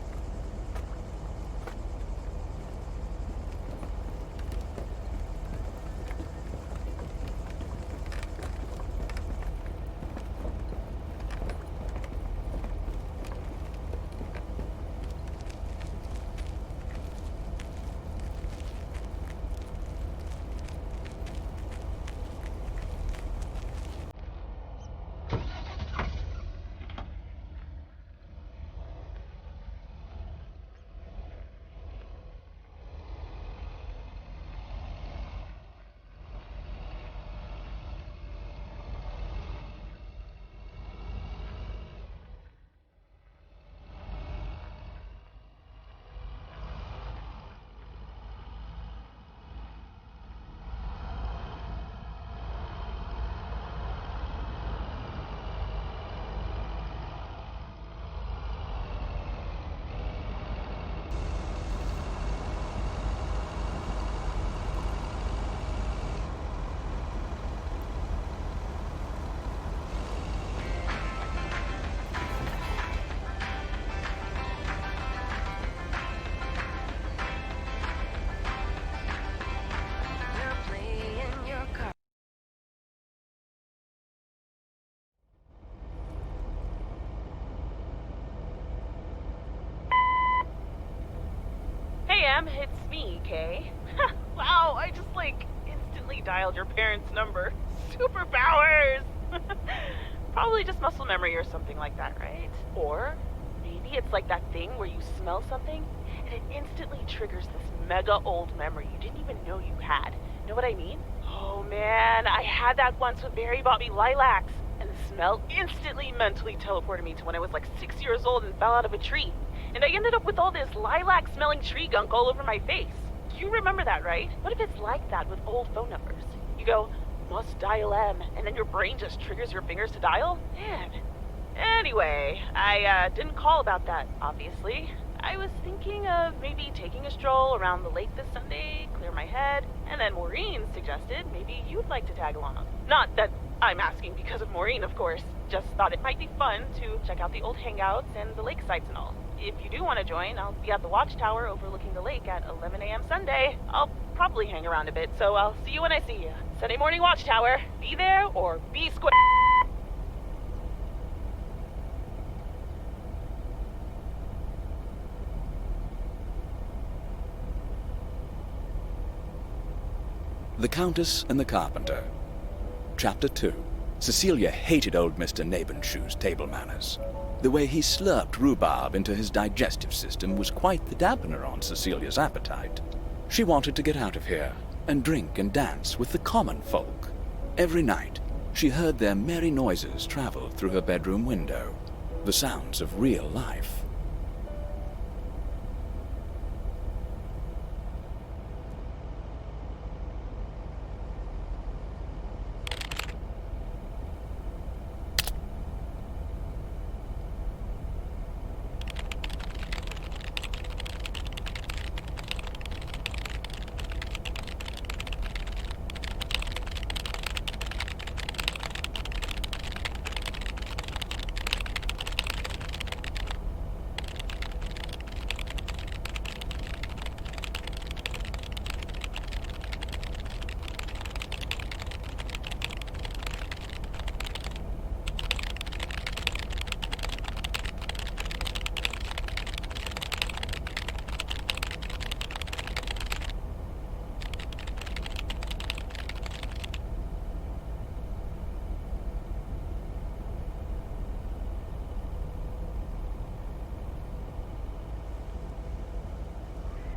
It's me, Kay. Wow, I just, instantly dialed your parents' number. Superpowers! Probably just muscle memory or something like that, right? Or maybe it's like that thing where you smell something, and it instantly triggers this mega old memory you didn't even know you had. Know what I mean? Oh man, I had that once when Barry bought me lilacs, and the smell instantly mentally teleported me to when I was like 6 years old and fell out of a tree. And I ended up with all this lilac-smelling tree gunk all over my face. You remember that, right? What if it's like that with old phone numbers? You go, must dial M, and then your brain just triggers your fingers to dial? Man. Anyway, I didn't call about that, obviously. I was thinking of maybe taking a stroll around the lake this Sunday, clear my head, and then Maureen suggested maybe you'd like to tag along. Not that I'm asking because of Maureen, of course. Just thought it might be fun to check out the old hangouts and the lake sites and all. If you do want to join, I'll be at the watchtower overlooking the lake at 11 a.m. Sunday. I'll probably hang around a bit, so I'll see you when I see you. Sunday morning watchtower. Be there or be square. The Countess and the Carpenter. Chapter 2. Cecilia hated old Mr. Nabenshoe's table manners. The way he slurped rhubarb into his digestive system was quite the dampener on Cecilia's appetite. She wanted to get out of here and drink and dance with the common folk. Every night, she heard their merry noises travel through her bedroom window, the sounds of real life.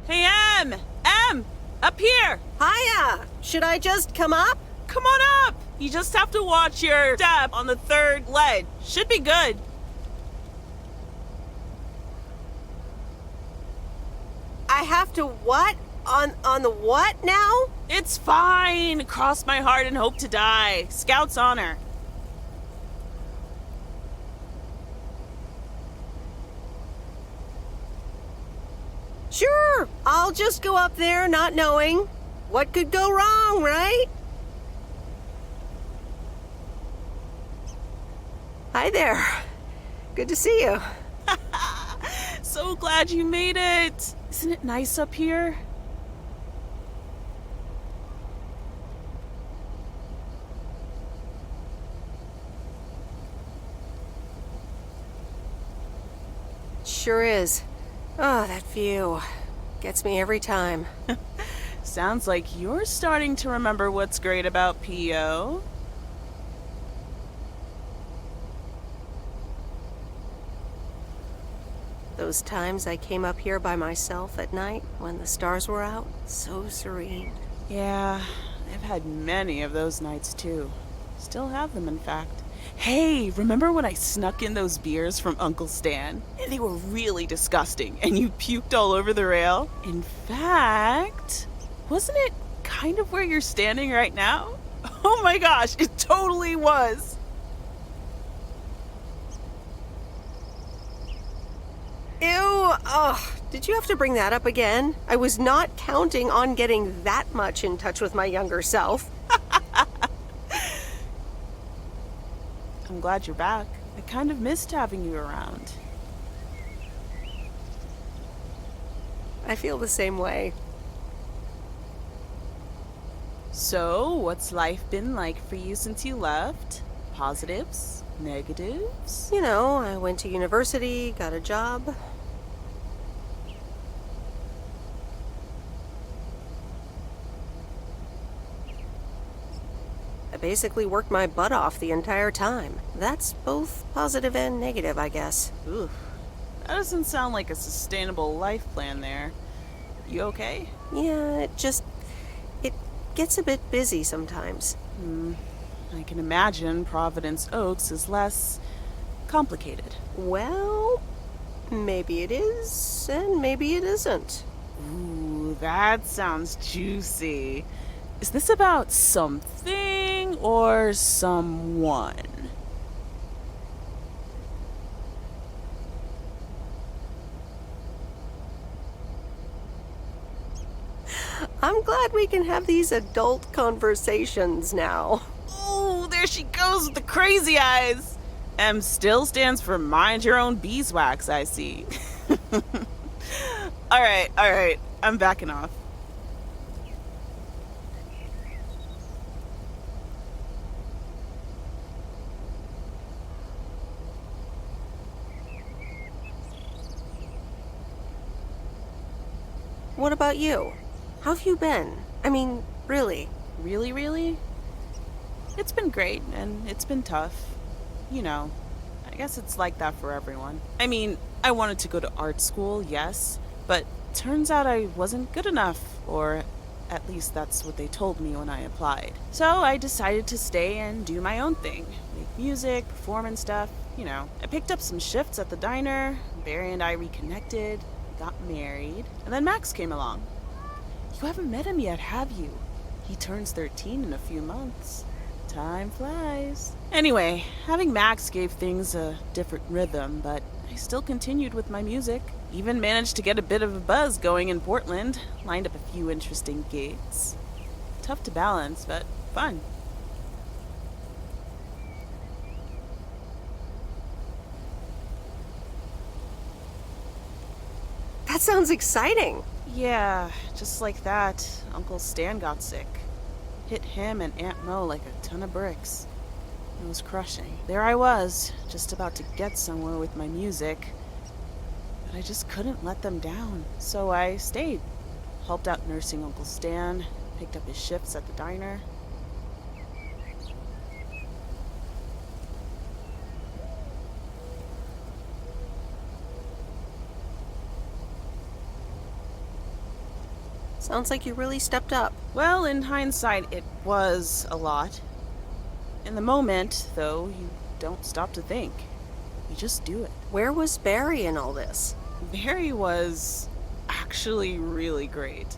Hey, Em! Up here! Hiya! Should I just come up? Come on up! You just have to watch your step on the third ledge. Should be good. I have to what? On the what now? It's fine. Cross my heart and hope to die. Scout's honor. Sure, I'll just go up there not knowing. What could go wrong, right? Hi there. Good to see you. So glad you made it. Isn't it nice up here? Sure is. Oh, that view. Gets me every time. Sounds like you're starting to remember what's great about P.O. Those times I came up here by myself at night when the stars were out, so serene. Yeah, I've had many of those nights too. Still have them, in fact. Hey, remember when I snuck in those beers from Uncle Stan? And they were really disgusting, and you puked all over the rail? In fact, wasn't it kind of where you're standing right now? Oh my gosh, it totally was! Ew! Ugh! Did you have to bring that up again? I was not counting on getting that much in touch with my younger self. I'm glad you're back. I kind of missed having you around. I feel the same way. So, what's life been like for you since you left? Positives? Negatives? You know, I went to university, got a job. I basically worked my butt off the entire time. That's both positive and negative, I guess. Oof. That doesn't sound like a sustainable life plan there. You okay? Yeah, it gets a bit busy sometimes. I can imagine Providence Oaks is less complicated. Well, maybe it is, and maybe it isn't. Ooh, that sounds juicy. Is this about something or someone? I'm glad we can have these adult conversations now. Oh, there she goes with the crazy eyes. M still stands for mind your own beeswax, I see. All right. I'm backing off. What about you? How have you been? I mean, really? Really? It's been great, and it's been tough. You know, I guess it's like that for everyone. I mean, I wanted to go to art school, yes, but turns out I wasn't good enough, or at least that's what they told me when I applied. So I decided to stay and do my own thing. Make music, perform and stuff, you know. I picked up some shifts at the diner, Barry and I reconnected, got married, and then Max came along. You haven't met him yet, have you? He turns 13 in a few months. Time flies. Anyway, having Max gave things a different rhythm, but I still continued with my music. Even managed to get a bit of a buzz going in Portland. Lined up a few interesting gigs. Tough to balance, but fun. That sounds exciting. Yeah, just like that, Uncle Stan got sick. Hit him and Aunt Mo like a ton of bricks. It was crushing. There I was, just about to get somewhere with my music, but I just couldn't let them down. So I stayed. Helped out nursing Uncle Stan, picked up his shifts at the diner. Sounds like you really stepped up. Well, in hindsight, it was a lot. In the moment, though, you don't stop to think. You just do it. Where was Barry in all this? Barry was actually really great.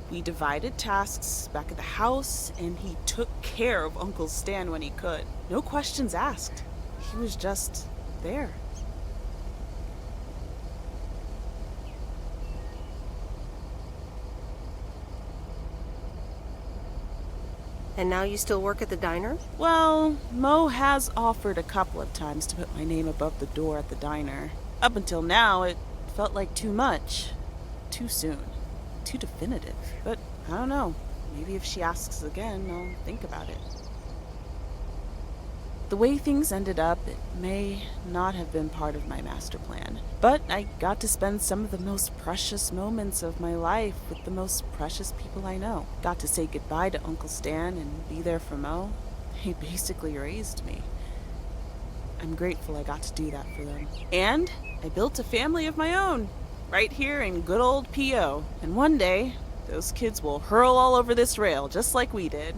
We divided tasks back at the house, and he took care of Uncle Stan when he could. No questions asked. He was just there. And now you still work at the diner? Well, Mo has offered a couple of times to put my name above the door at the diner. Up until now, it felt like too much. Too soon. Too definitive. But I don't know. Maybe if she asks again, I'll think about it. The way things ended up, it may not have been part of my master plan. But I got to spend some of the most precious moments of my life with the most precious people I know. Got to say goodbye to Uncle Stan and be there for Mo. He basically raised me. I'm grateful I got to do that for them. And I built a family of my own, right here in good old P.O. And one day, those kids will hurl all over this rail just like we did.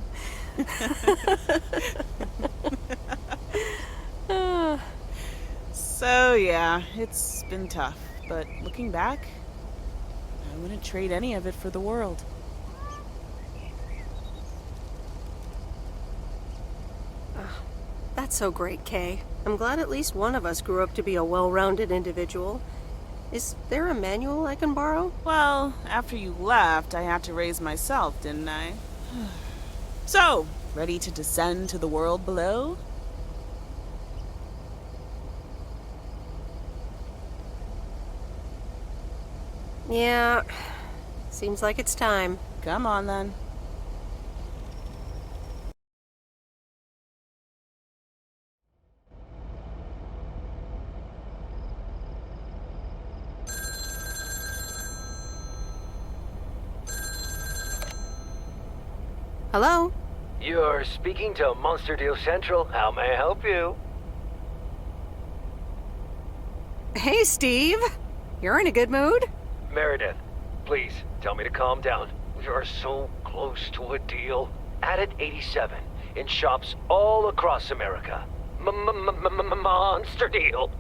So yeah, it's been tough, but looking back, I wouldn't trade any of it for the world. That's so great, Kay. I'm glad at least one of us grew up to be a well-rounded individual. Is there a manual I can borrow? Well, after you left, I had to raise myself, didn't I? So, ready to descend to the world below? Yeah, seems like it's time. Come on, then. Hello? You're speaking to Monster Deal Central. How may I help you? Hey, Steve. You're in a good mood? Meredith, please tell me to calm down. You're so close to a deal. Added 87 in shops all across America. Monster deal.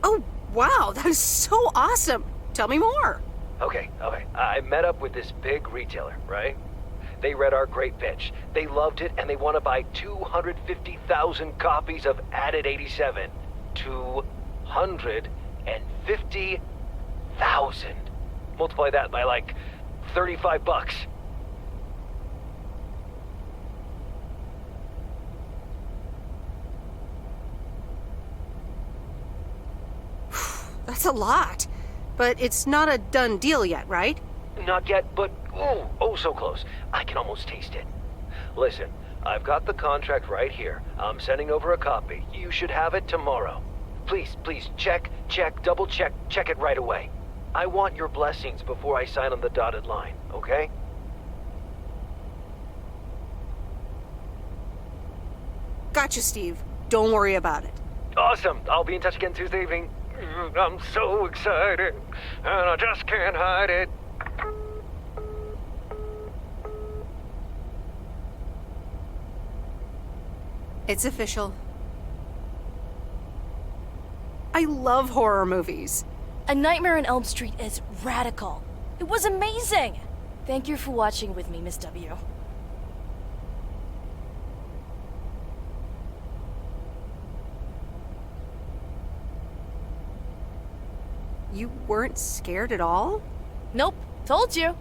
Oh, wow, that is so awesome. Tell me more. Okay. I met up with this big retailer, right? They read our great pitch. They loved it, and they want to buy 250,000 copies of Added 87. 250,000. Multiply that by like $35. That's a lot. But it's not a done deal yet, right? Not yet, but oh, so close. I can almost taste it. Listen, I've got the contract right here. I'm sending over a copy. You should have it tomorrow. Please, check, double check it right away. I want your blessings before I sign on the dotted line, okay? Gotcha, Steve. Don't worry about it. Awesome. I'll be in touch again Tuesday evening. I'm so excited, and I just can't hide it. It's official. I love horror movies. A Nightmare on Elm Street is radical. It was amazing! Thank you for watching with me, Miss W. You weren't scared at all? Nope, told you.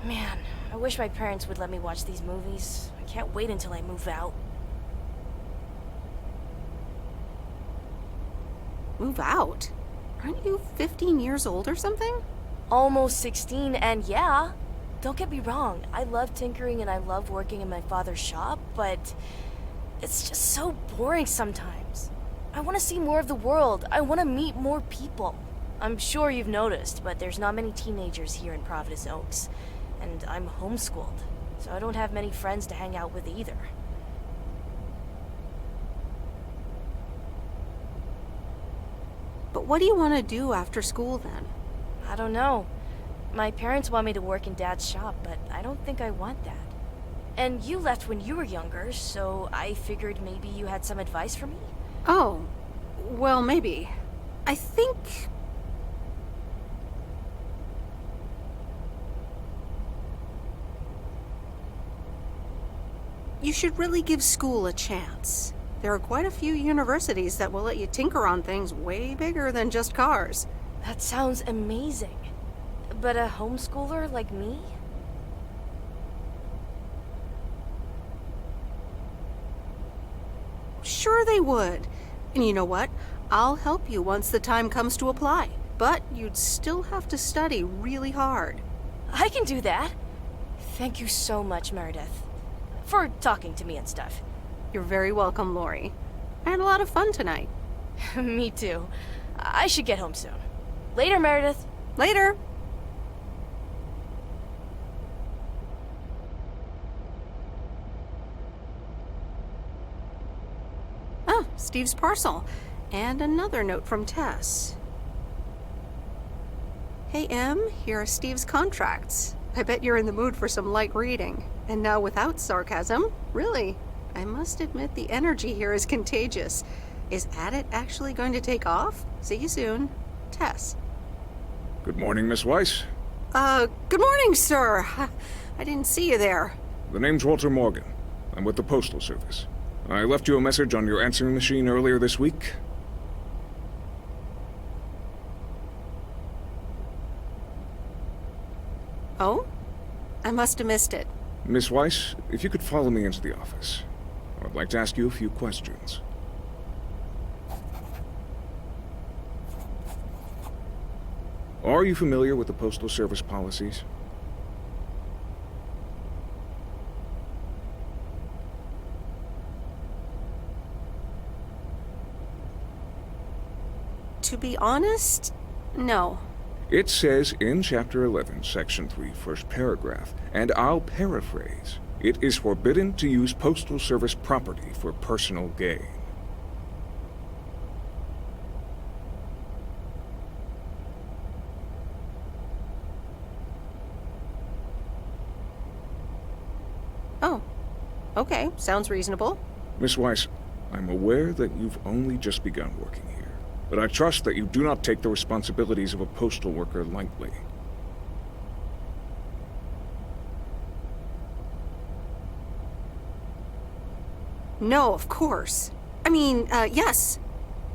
Man, I wish my parents would let me watch these movies. I can't wait until I move out. Move out? Aren't you 15 years old or something? Almost 16, and yeah. Don't get me wrong, I love tinkering and I love working in my father's shop, but it's just so boring sometimes. I want to see more of the world. I want to meet more people. I'm sure you've noticed, but there's not many teenagers here in Providence Oaks. And I'm homeschooled, so I don't have many friends to hang out with either. But what do you want to do after school then? I don't know. My parents want me to work in Dad's shop, but I don't think I want that. And you left when you were younger, so I figured maybe you had some advice for me? Oh, well, maybe. I think... you should really give school a chance. There are quite a few universities that will let you tinker on things way bigger than just cars. That sounds amazing. But a homeschooler like me? Sure they would. And you know what? I'll help you once the time comes to apply. But you'd still have to study really hard. I can do that. Thank you so much, Meredith. For talking to me and stuff. You're very welcome, Lori. I had a lot of fun tonight. Me too. I should get home soon. Later, Meredith. Later. Oh, Steve's parcel. And another note from Tess. Hey, Em, here are Steve's contracts. I bet you're in the mood for some light reading. And now without sarcasm, really. I must admit the energy here is contagious. Is Addit actually going to take off? See you soon. Tess. Good morning, Miss Weiss. Good morning, sir. I didn't see you there. The name's Walter Morgan. I'm with the Postal Service. I left you a message on your answering machine earlier this week. Oh? I must have missed it. Miss Weiss, if you could follow me into the office. I'd like to ask you a few questions. Are you familiar with the Postal Service policies? To be honest, no. It says in Chapter 11, Section 3, first paragraph, and I'll paraphrase, it is forbidden to use Postal Service property for personal gain. Okay, sounds reasonable. Miss Weiss, I'm aware that you've only just begun working here, but I trust that you do not take the responsibilities of a postal worker lightly. No, of course. I mean, yes,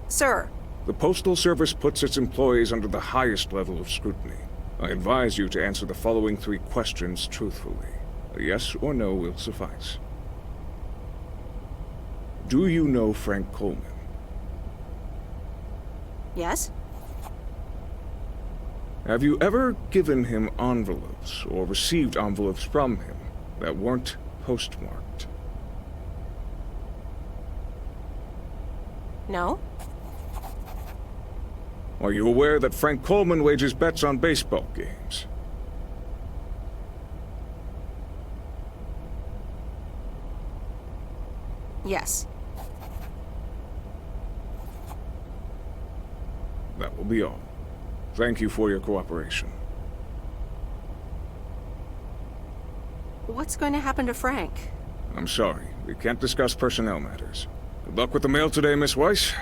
sir. The Postal Service puts its employees under the highest level of scrutiny. I advise you to answer the following 3 questions truthfully. A yes or no will suffice. Do you know Frank Coleman? Yes? Have you ever given him envelopes or received envelopes from him that weren't postmarked? No? Are you aware that Frank Coleman wagers bets on baseball games? Yes. That will be all. Thank you for your cooperation. What's going to happen to Frank? I'm sorry. We can't discuss personnel matters. Good luck with the mail today, Miss Weiss.